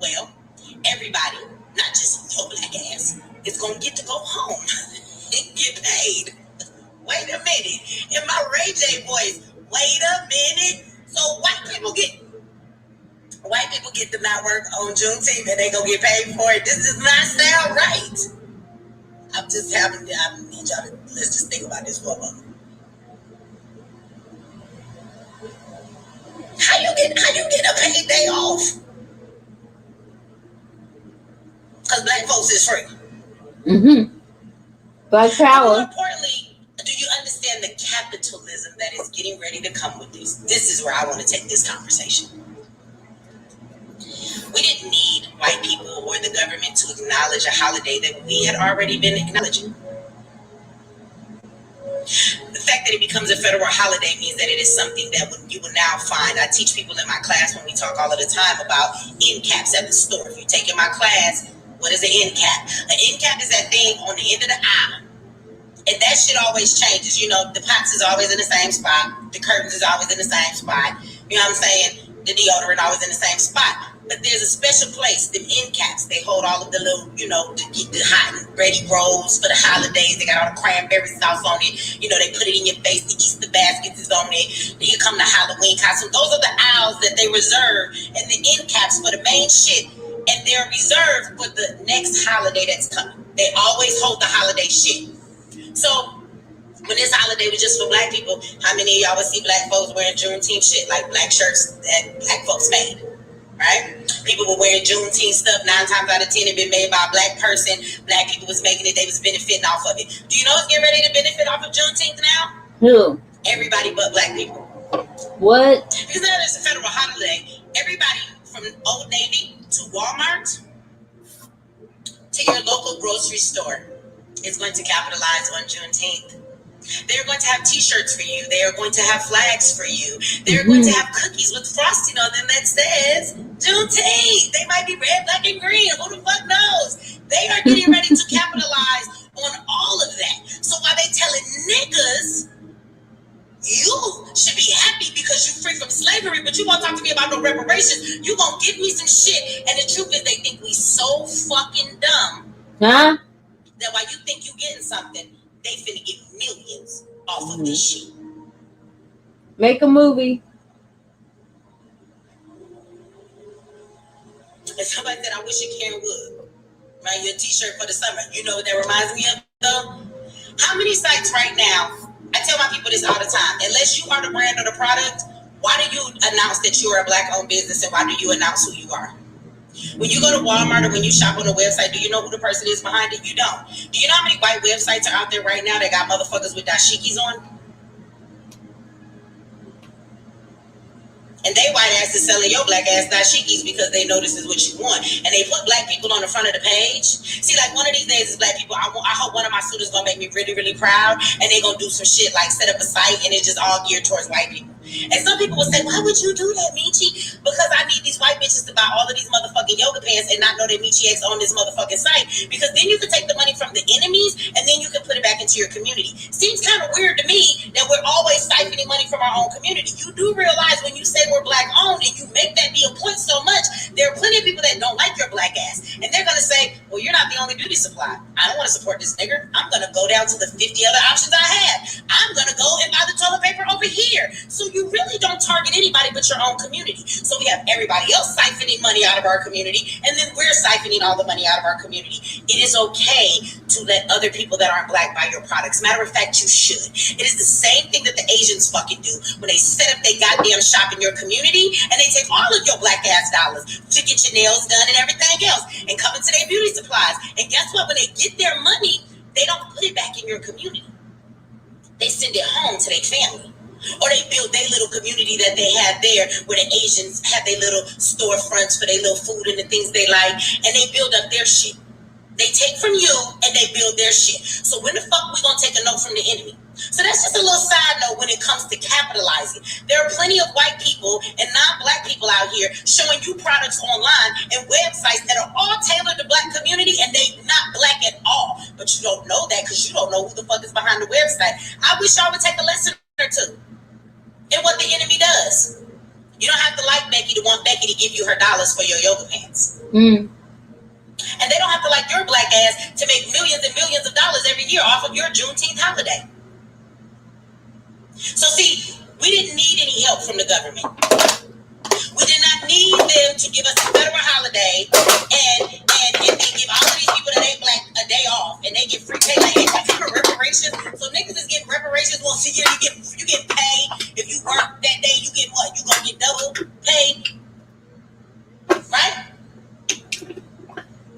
Well, everybody, not just your Black ass, is going to get to go home and get paid. Wait a minute. In my Ray J voice, wait a minute. So white people get to not work on Juneteenth and they gonna get paid for it. This does not sound right. I need y'all to, let's just think about this for a moment. How you get a paid day off? Because Black folks is free. Mm-hmm. Black power. More importantly, do you understand the capitalism that is getting ready to come with this? This is where I want to take this conversation. We didn't need white people or the government to acknowledge a holiday that we had already been acknowledging. The fact that it becomes a federal holiday means that it is something that you will now find. I teach people in my class when we talk all of the time about end caps at the store. If you take in my class, what is an end cap? An end cap is that thing on the end of the aisle. And that shit always changes. The pots is always in the same spot. The curtains is always in the same spot. You know what I'm saying? The deodorant always in the same spot. But there's a special place, them end caps. They hold all of the little, the hot and ready rolls for the holidays. They got all the cranberry sauce on it. They put it in your face. The Easter baskets is on it. Then you come to Halloween costume. Those are the aisles that they reserve, and the end caps for the main shit. And they're reserved for the next holiday that's coming. They always hold the holiday shit. So when this holiday was just for black people, how many of y'all would see black folks wearing Juneteenth shit, like black shirts that black folks made? Right? People were wearing Juneteenth stuff 9 times out of 10 had been made by a black person. Black people was making it. They was benefiting off of it. Do you know who's getting ready to benefit off of Juneteenth now? Who? Everybody but black people. What? Because now there's a federal holiday. Everybody from Old Navy to Walmart to your local grocery store is going to capitalize on Juneteenth. They're going to have t-shirts for you. They are going to have flags for you. They're going to have cookies with frosting on them that says Juneteenth. They might be red, black, and green. Who the fuck knows? They are getting ready to capitalize on all of that. So while they telling niggas you should be happy because you're free from slavery, but you won't talk to me about no reparations, you gonna give me some shit. And the truth is they think we so fucking dumb that while you think you getting something, they finna get millions off of this shit. Make a movie. And somebody said, I wish a Karen would. Right, your t-shirt for the summer. You know what that reminds me of though? How many sites right now, I tell my people this all the time, unless you are the brand or the product, why do you announce that you are a black-owned business and why do you announce who you are? When you go to Walmart or when you shop on a website, do you know who the person is behind it? You don't. Do you know how many white websites are out there right now that got motherfuckers with dashikis on? And they white ass is selling your black ass dashikis because they know this is what you want. And they put black people on the front of the page. See, like one of these days is black people. I hope one of my students gonna make me really, really proud. And they gonna do some shit like set up a site and it's just all geared towards white people. And some people will say, why would you do that, Mechee? Because I need these white bitches to buy all of these motherfucking yoga pants and not know that Mechee X on this motherfucking site. Because then you can take the money from the enemies and then you can put it back into your community. Seems kind of weird to me that we're always siphoning money from our own community. You do realize when you say we're black owned and you make that be a point so much, there are plenty of people that don't like your black ass. And they're going to say, well, you're not the only beauty supply. I don't want to support this nigger. I'm going to go down to the 50 other options I have. I'm going to go and buy the toilet paper over here. So you really don't target anybody but your own community. So we have everybody else siphoning money out of our community, and then we're siphoning all the money out of our community. It is okay to let other people that aren't black buy your products. Matter of fact, you should. It is the same thing that the Asians fucking do when they set up their goddamn shop in your community, and they take all of your black ass dollars to get your nails done and everything else, and come into their beauty supplies. And guess what? When they get their money, they don't put it back in your community. They send it home to their family. Or they build their little community that they have there where the Asians have their little storefronts for their little food and the things they like, and they build up their shit. They take from you and they build their shit. So when the fuck we gonna take a note from the enemy? So that's just a little side note when it comes to capitalizing. There are plenty of white people and non-black people out here showing you products online and websites that are all tailored to black community and they not black at all. But you don't know that because you don't know who the fuck is behind the website. I wish y'all would take a lesson or two. And what the enemy does. You don't have to like Becky to want Becky to give you her dollars for your yoga pants. And they don't have to like your black ass to make millions and millions of dollars every year off of your Juneteenth holiday. So see, we didn't need any help from the government. We did not need them to give us a federal holiday and give all of these people that ain't black a day off and they get free pay. Like, ain't that for reparations? So niggas is getting reparations once a year. You get paid. If you work that day, you get what? You gonna get double pay, right?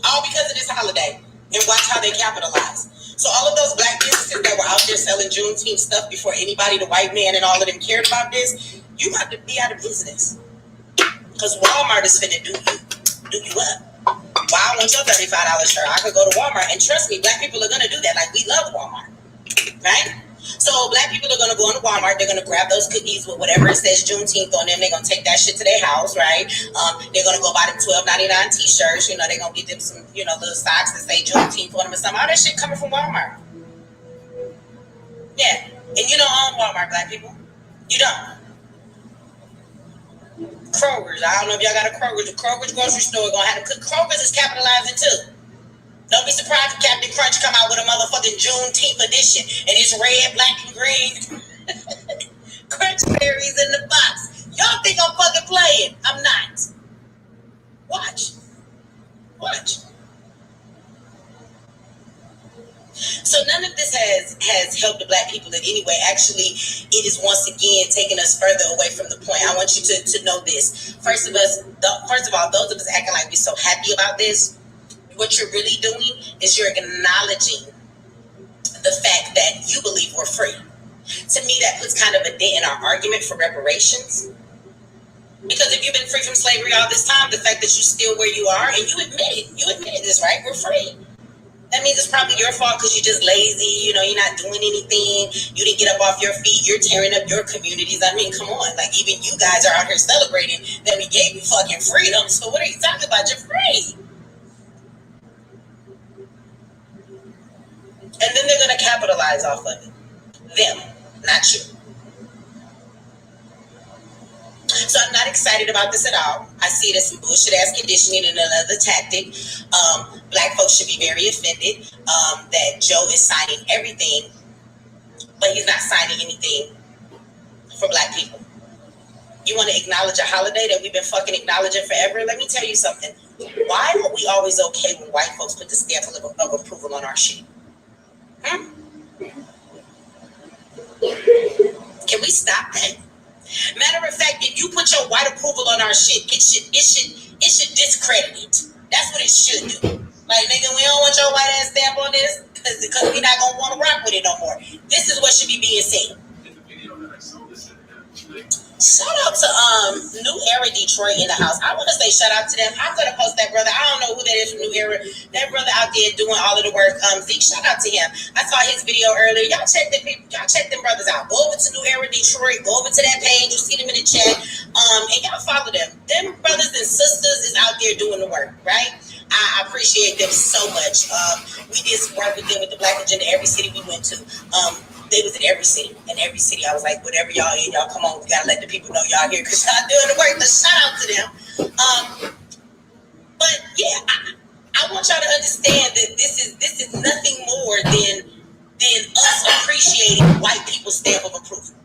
All because of this holiday. And watch how they capitalize. So all of those black businesses that were out there selling Juneteenth stuff before anybody, the white man and all of them cared about this, you about to be out of business. Because Walmart is finna do you up. Why I want your $35 shirt? I could go to Walmart. And trust me, black people are going to do that. Like, we love Walmart. Right? So black people are going to go into Walmart. They're going to grab those cookies with whatever it says Juneteenth on them. They're going to take that shit to their house, right? They're going to go buy them $12.99 t-shirts. You know, they're going to get them some, little socks that say Juneteenth on them or something. All that shit coming from Walmart. Yeah. And you don't own Walmart, black people. You don't. Kroger's. I don't know if y'all got a Kroger's. The Kroger's grocery store gonna have to. Kroger's is capitalizing too. Don't be surprised if Captain Crunch come out with a motherfucking Juneteenth edition and it's red, black, and green. Crunch berries in the box. Y'all think I'm fucking playing? I'm not. Watch. So none of this has helped the black people in any way. Actually, it is once again taking us further away from the point. I want you to know this. First of all, those of us acting like we're so happy about this, what you're really doing is you're acknowledging the fact that you believe we're free. To me, that puts kind of a dent in our argument for reparations. Because if you've been free from slavery all this time, the fact that you're still where you are, and you admitted this, right? We're free. That means it's probably your fault because you're just lazy. You know, you're not doing anything. You didn't get up off your feet. You're tearing up your communities. I mean, come on. Like, even you guys are out here celebrating that we gave you fucking freedom. So what are you talking about? You're free. And then they're going to capitalize off of it. Them, not you. So I'm not excited about this at all. I see it as some bullshit-ass conditioning and another tactic. Black folks should be very offended that Joe is signing everything, but he's not signing anything for black people. You want to acknowledge a holiday that we've been fucking acknowledging forever? Let me tell you something. Why are we always okay when white folks put the stamp of approval on our shit? Can we stop that? Matter of fact, if you put your white approval on our shit, it should discredit it. That's what it should do. Like, nigga, we don't want your white ass stamp on this because we're not gonna want to rock with it no more. This is what should be being seen. Shout out to New Era Detroit in the house. I want to say shout out to them. I'm gonna post that brother. I don't know who that is from New Era. That brother out there doing all of the work. Zeke, shout out to him. I saw his video earlier. Y'all check them brothers out. Go over to New Era Detroit. Go over to that page. You see them in the chat. And y'all follow them. Them brothers and sisters is out there doing the work, right? I appreciate them so much. We did some work with them with the Black Agenda every city we went to. They was in every city. In every city, I was like, whatever y'all in, y'all come on. We gotta let the people know y'all here because y'all doing the work. So shout out to them. But yeah, I want y'all to understand that this is nothing more than us appreciating white people's stamp of approval.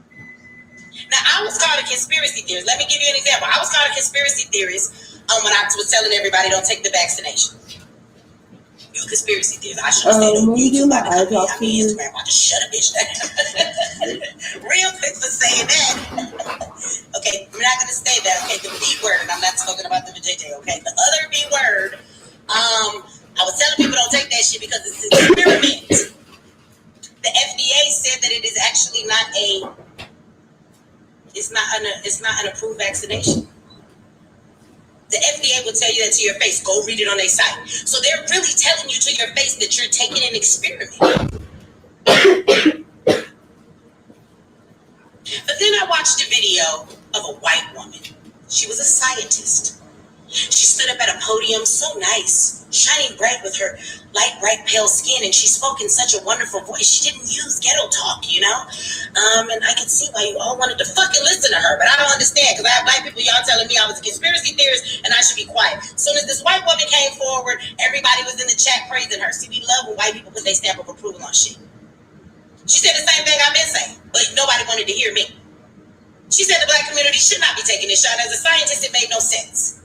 Now, I was called a conspiracy theorist. Let me give you an example. I was called a conspiracy theorist when I was telling everybody don't take the vaccination. You conspiracy theorist. I should have stayed on YouTube. I mean, Instagram. I just shut a bitch down. Real quick for saying that. Okay, we're not going to say that. Okay, the B word. I'm not talking about the JJ. Okay, the other B word. I was telling people don't take that shit because it's an experiment. The FDA said that it is actually not it's not an approved vaccination. The FDA will tell you that to your face. Go read it on their site. So they're really telling you to your face that you're taking an experiment. But then I watched a video of a white woman. She was a scientist. She stood up at a podium, so nice, shining bright with her light, bright, pale skin, and she spoke in such a wonderful voice. She didn't use ghetto talk, you know? And I could see why you all wanted to fucking listen to her, but I don't understand, because I have black people, y'all telling me I was a conspiracy theorist, and I should be quiet. As soon as this white woman came forward, everybody was in the chat praising her. See, we love when white people put their stamp of approval on shit. She said the same thing I've been saying, but nobody wanted to hear me. She said the black community should not be taking this shot. As a scientist, it made no sense.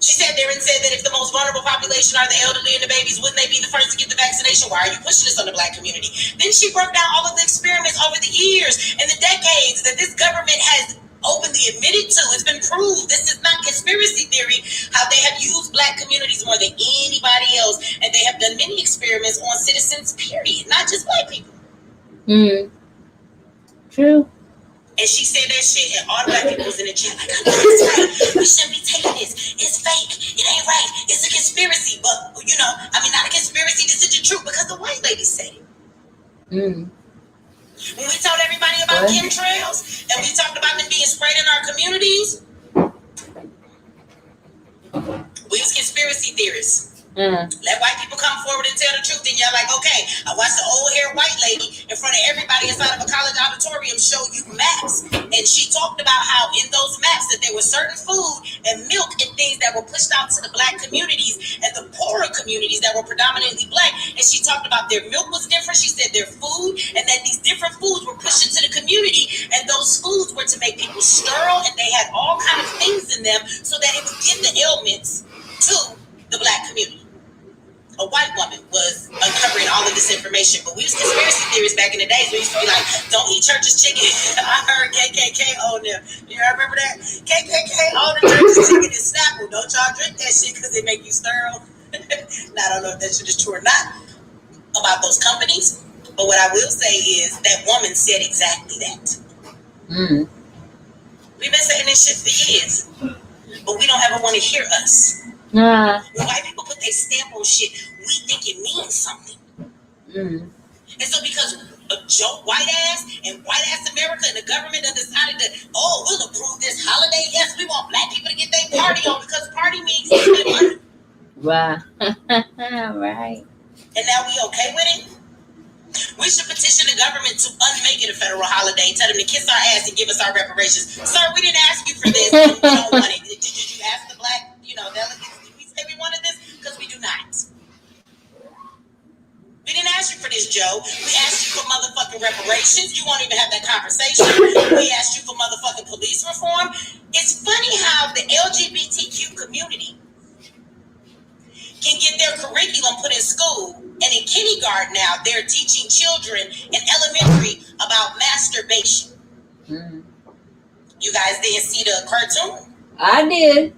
She sat there and said that if the most vulnerable population are the elderly and the babies, wouldn't they be the first to get the vaccination? Why are you pushing this on the black community? Then she broke down all of the experiments over the years and the decades that this government has openly admitted to. It's been proved. This is not conspiracy theory, how they have used black communities more than anybody else. And they have done many experiments on citizens, period, not just black people. True. And she said that shit, and all the black people was in the chat like, I know it's right. We shouldn't be taking this. It's fake. It ain't right. It's a conspiracy. But, you know, I mean, not a conspiracy. This is the truth because the white lady said it. When we told everybody about chemtrails, and we talked about them being sprayed in our communities, we was conspiracy theorists. Let white people come forward and tell the truth, and you're like, okay, I watched the old hair white lady in front of everybody inside of a college auditorium show you maps, and she talked about how in those maps that there was certain food and milk and things that were pushed out to the black communities and the poorer communities that were predominantly black, and she talked about their milk was different, she said their food, and that these different foods were pushed into the community, and those foods were to make people sterile, and they had all kind of things in them so that it would give the ailments to the black community. A white woman was uncovering all of this information, but we was conspiracy theorists back in the days. We used to be like, don't eat church's chicken. I heard KKK on there. You remember that? KKK on the church's chicken is Snapple. Don't y'all drink that shit because it make you sterile. Now, I don't know if that shit is true or not about those companies, but what I will say is that woman said exactly that. We've been saying this shit for years, but we don't ever want to hear us. When white people put their stamp on shit, we think it means something. And so because of Joe white ass and white ass America and the government have decided that, we'll approve this holiday. Yes, we want black people to get their party on because party means spend money. Wow. Right. And now we okay with it? We should petition the government to unmake it a federal holiday, tell them to kiss our ass and give us our reparations. Sir, we didn't ask you for this. We don't want it. Did you ask the black, delegates? We wanted this because we do not. We didn't ask you for this, Joe. We asked you for motherfucking reparations. You won't even have that conversation. We asked you for motherfucking police reform. It's funny how the LGBTQ community can get their curriculum put in school, and in kindergarten now they're teaching children in elementary about masturbation. You guys didn't see the cartoon? I did.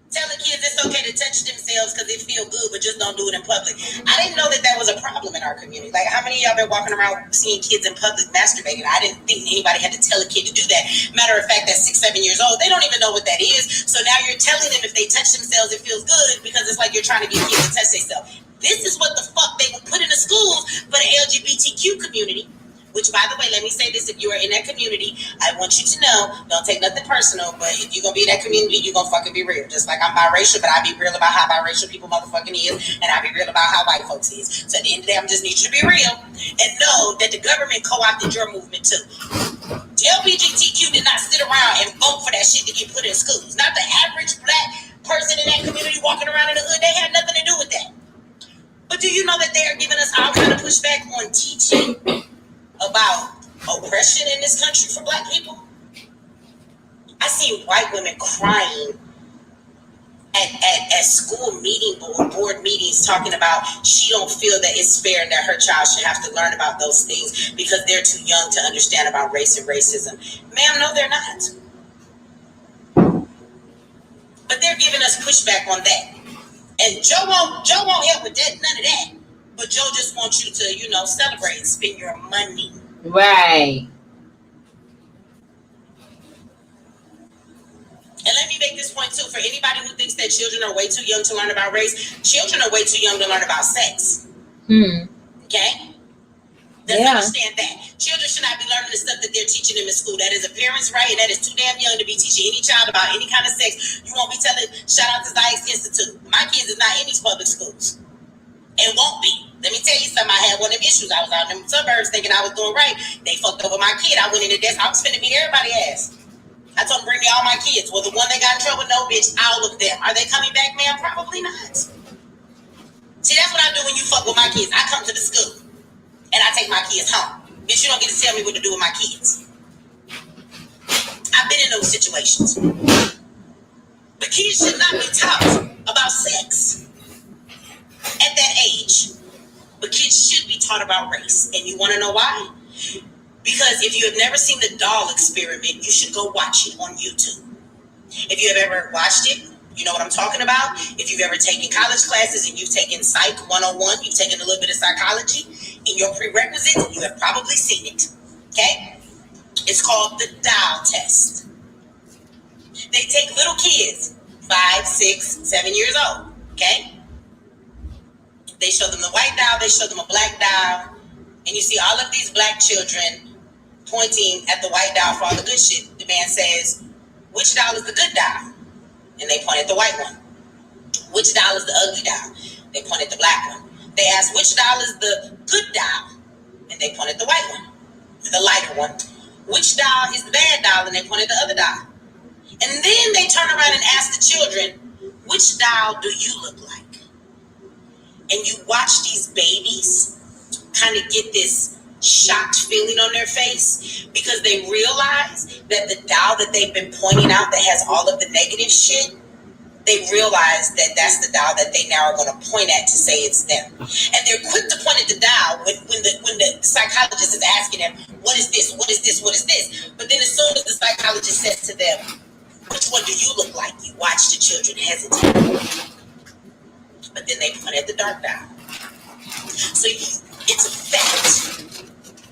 Tell the kids it's okay to touch themselves because it feels good, but just don't do it in public. I didn't know that was a problem in our community. Like, how many of y'all been walking around seeing kids in public masturbating? I didn't think anybody had to tell a kid to do that. Matter of fact, that's 6, 7 years old. They don't even know what that is. So now you're telling them if they touch themselves, it feels good because it's like you're trying to get kids to touch themselves. This is what the fuck they will put in the schools for the LGBTQ community. Which, by the way, let me say this, if you are in that community, I want you to know, don't take nothing personal, but if you're going to be in that community, you're going to fucking be real. Just like I'm biracial, but I be real about how biracial people motherfucking is, and I be real about how white folks is. So at the end of the day, I'm just need you to be real and know that the government co-opted your movement too. The LGBTQ did not sit around and vote for that shit to get put in schools. Not the average black person in that community walking around in the hood. They had nothing to do with that. But do you know that they are giving us all kind of pushback on teaching about oppression in this country for black people? I see white women crying at school board meetings talking about she don't feel that it's fair that her child should have to learn about those things because they're too young to understand about race and racism. Ma'am, no, they're not. But they're giving us pushback on that. And Joe won't help with that, none of that. But Joe just wants you to, celebrate and spend your money. Right. And let me make this point too. For anybody who thinks that children are way too young to learn about race, children are way too young to learn about sex. Okay? Let's understand that. Children should not be learning the stuff that they're teaching them in school. That is a parent's right, and that is too damn young to be teaching any child about any kind of sex. You won't be telling, shout out to Zayas Institute. My kids is not in these public schools. And won't be. Let me tell you something. I had one of them issues. I was out in the suburbs thinking I was doing right. They fucked over my kid. I went in the desk. I was finna beat everybody's ass. I told them, bring me all my kids. Well, the one that got in trouble, no, bitch. All of them. Are they coming back, ma'am? Probably not. See, that's what I do when you fuck with my kids. I come to the school and I take my kids home. Bitch, you don't get to tell me what to do with my kids. I've been in those situations. The kids should not be taught about sex at that age. But kids should be taught about race. And you want to know why? Because if you have never seen the doll experiment, you should go watch it on YouTube. If you have ever watched it, you know what I'm talking about. If you've ever taken college classes and you've taken Psych 101, you've taken a little bit of psychology, in your prerequisites, you have probably seen it. Okay? It's called the doll test. They take little kids, 5, 6, 7 years old. Okay? They show them the white doll, they show them a black doll, and you see all of these black children pointing at the white doll for all the good shit. The man says, which doll is the good doll? And they point at the white one. Which doll is the ugly doll? They pointed the black one. They asked, which doll is the good doll? And they pointed the white one, the lighter one. Which doll is the bad doll? And they pointed the other doll. And then they turn around and ask the children, which doll do you look like? And you watch these babies kind of get this shocked feeling on their face because they realize that the doll that they've been pointing out that has all of the negative shit, they realize that that's the doll that they now are going to point at to say it's them. And they're quick to point at the doll when the psychologist is asking them, what is this? What is this? What is this? But then as soon as the psychologist says to them, which one do you look like? You watch the children hesitate. But then they point at the dark doll. So it's a fact.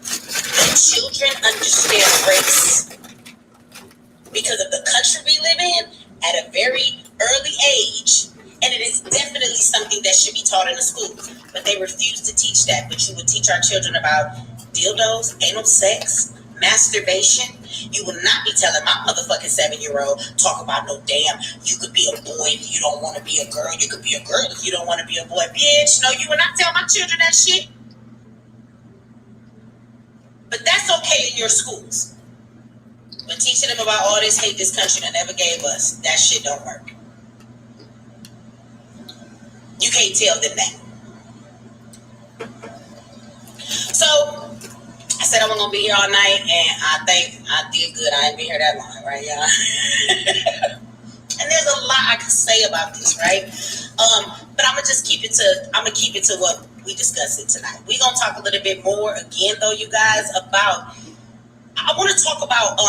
When children understand race because of the country we live in at a very early age, and it is definitely something that should be taught in the school, but they refuse to teach that. But you would teach our children about dildos, anal sex, masturbation. You will not be telling my motherfucking 7-year-old talk about no damn, you could be a boy if you don't want to be a girl. You could be a girl if you don't want to be a boy. Bitch, no, you will not tell my children that shit. But that's okay in your schools. But teaching them about all this hate this country that never gave us, that shit don't work. You can't tell them that. So, I said I wasn't going to be here all night, and I think I did good. I ain't been here that long, right, y'all? And there's a lot I can say about this, right? But I'm gonna just keep it to what we discussed it tonight. We're gonna talk a little bit more again, though, you guys, about. I want to talk about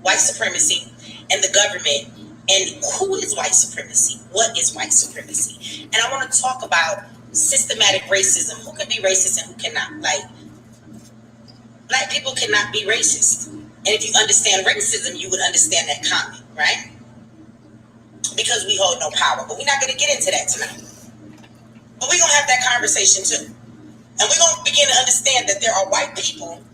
white supremacy and the government and who is white supremacy. What is white supremacy? And I want to talk about systematic racism. Who can be racist and who cannot? Like, black people cannot be racist. And if you understand racism, you would understand that comment, right? Because we hold no power. But we're not going to get into that tonight. But we're going to have that conversation too. And we're going to begin to understand that there are white people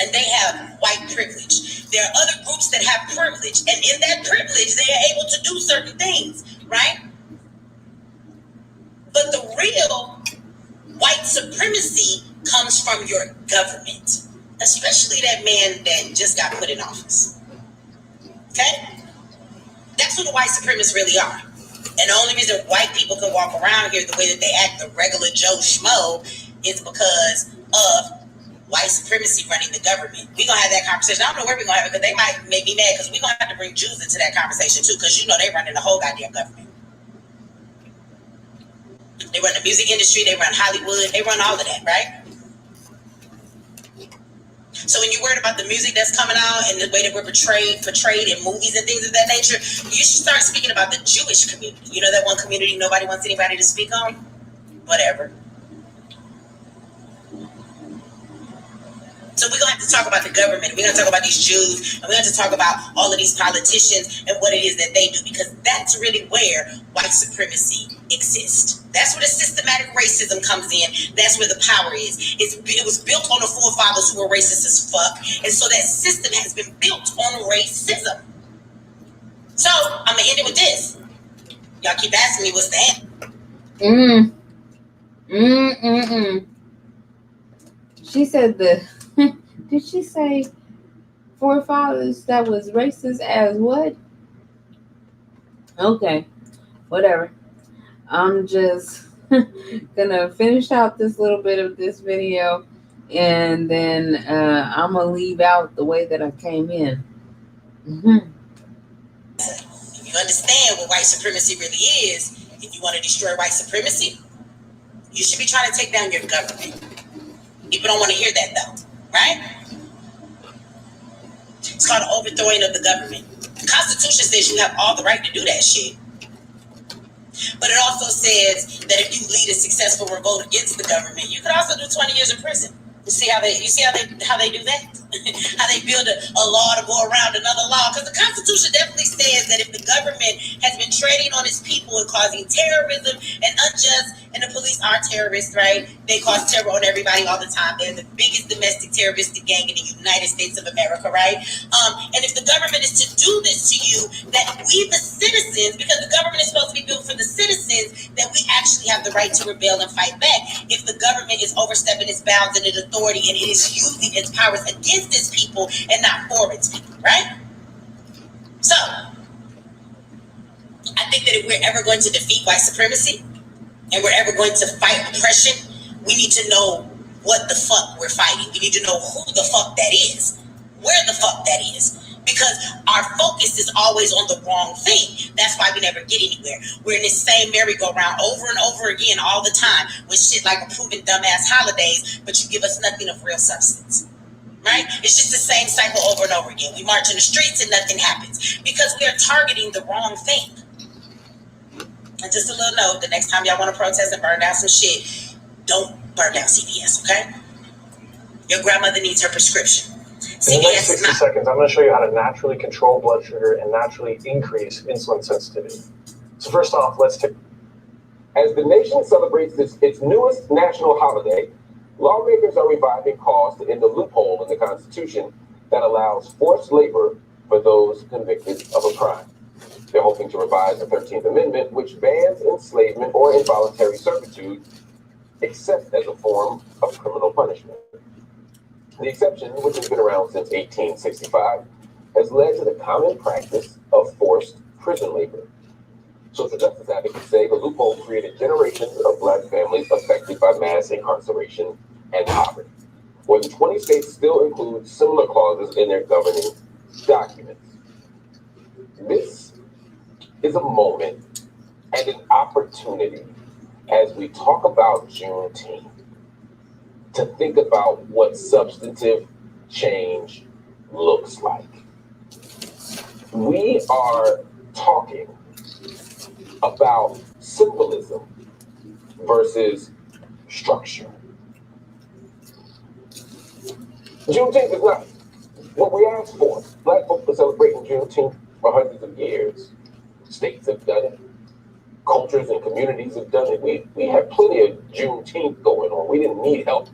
and they have white privilege. There are other groups that have privilege. And in that privilege, they are able to do certain things, right? But the real white supremacy comes from your government, especially that man that just got put in office. Okay? That's who the white supremacists really are. And the only reason white people can walk around here the way that they act, the regular Joe Schmo, is because of white supremacy running the government. We're going to have that conversation. I don't know where we're going to have it because they might make me mad because we're going to have to bring Jews into that conversation too because, you know, they running the whole goddamn government. They run the music industry. They run Hollywood. They run all of that, right? So when you're worried about the music that's coming out and the way that we're portrayed in movies and things of that nature, you should start speaking about the Jewish community. You know that one community nobody wants anybody to speak on? Whatever. So we're going to have to talk about the government. We're going to talk about these Jews. And we're going to talk about all of these politicians and what it is that they do. Because that's really where white supremacy exists. That's where the systematic racism comes in. That's where the power is. It was built on the forefathers who were racist as fuck. And so that system has been built on racism. So I'm going to end it with this. Y'all keep asking me what's the answer. She said did she say forefathers that was racist as what? Okay, whatever. I'm just gonna finish out this little bit of this video and then I'm gonna leave out the way that I came in. If you understand what white supremacy really is, if you want to destroy white supremacy, you should be trying to take down your government. People don't want to hear that though, right? It's called overthrowing of the government. The Constitution says you have all the right to do that shit. But it also says that if you lead a successful revolt against the government, you could also do 20 years in prison. You see how they do that? How they build a law to go around another law? Because the Constitution definitely says that if the government has been trading on its people and causing terrorism and unjust, and the police are terrorists, right? They cause terror on everybody all the time. They're the biggest domestic terroristic gang in the United States of America, right? And if the government is to do this to you, that we the citizens, because the government is supposed to be built for the citizens, that we actually have the right to rebel and fight back if the government is overstepping its bounds and its authority and it is using its powers against its people and not for its people, right? So, I think that if we're ever going to defeat white supremacy and we're ever going to fight oppression, we need to know what the fuck we're fighting. We need to know who the fuck that is, where the fuck that is. Because our focus is always on the wrong thing. That's why we never get anywhere. We're in this same merry-go-round over and over again all the time with shit like approving dumbass holidays, but you give us nothing of real substance. Right? It's just the same cycle over and over again. We march in the streets and nothing happens because we are targeting the wrong thing. And just a little note, the next time y'all want to protest and burn down some shit, don't burn down CVS, okay? Your grandmother needs her prescription. In the next 60 seconds, I'm going to show you how to naturally control blood sugar and naturally increase insulin sensitivity. So first off, let's take... As the nation celebrates its newest national holiday, lawmakers are reviving calls to end the loophole in the Constitution that allows forced labor for those convicted of a crime. They're hoping to revise the 13th Amendment, which bans enslavement or involuntary servitude, except as a form of criminal punishment. The exception, which has been around since 1865, has led to the common practice of forced prison labor. Social justice advocates say the loophole created generations of Black families affected by mass incarceration and poverty. More than 20 states still include similar clauses in their governing documents. This is a moment and an opportunity as we talk about Juneteenth to think about what substantive change looks like. We are talking about symbolism versus structure. Juneteenth is not what we asked for. Black folks are celebrating Juneteenth for hundreds of years. States have done it. Cultures and communities have done it. We have plenty of Juneteenth going on. We didn't need help.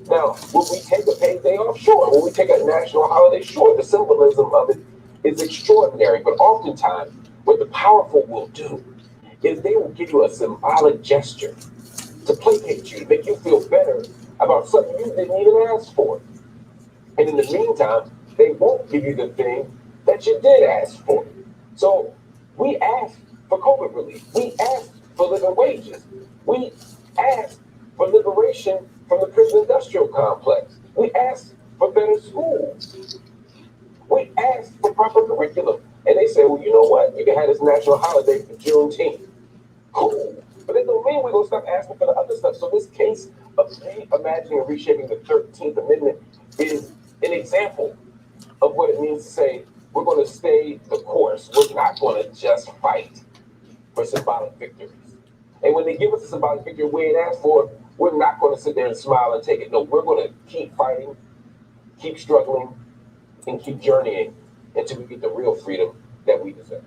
Now, will we take a paid day off? Sure. Will we take a national holiday? Sure. The symbolism of it is extraordinary. But oftentimes, what the powerful will do is they will give you a symbolic gesture to placate you, to make you feel better about something you didn't even ask for. And in the meantime, they won't give you the thing that you did ask for. So we asked for COVID relief. We asked for living wages. We asked for liberation from the prison industrial complex. We asked for better schools. We asked for proper curriculum. And they say, well, you know what? You can have this national holiday for Juneteenth. Cool. But it don't mean we're going to stop asking for the other stuff. So this case of reimagining and reshaping the 13th Amendment is an example of what it means to say, we're going to stay the course. We're not going to just fight for symbolic victories. And when they give us a symbolic victory we ain't asked for, we're not going to sit there and smile and take it. No, we're going to keep fighting, keep struggling, and keep journeying until we get the real freedom that we deserve.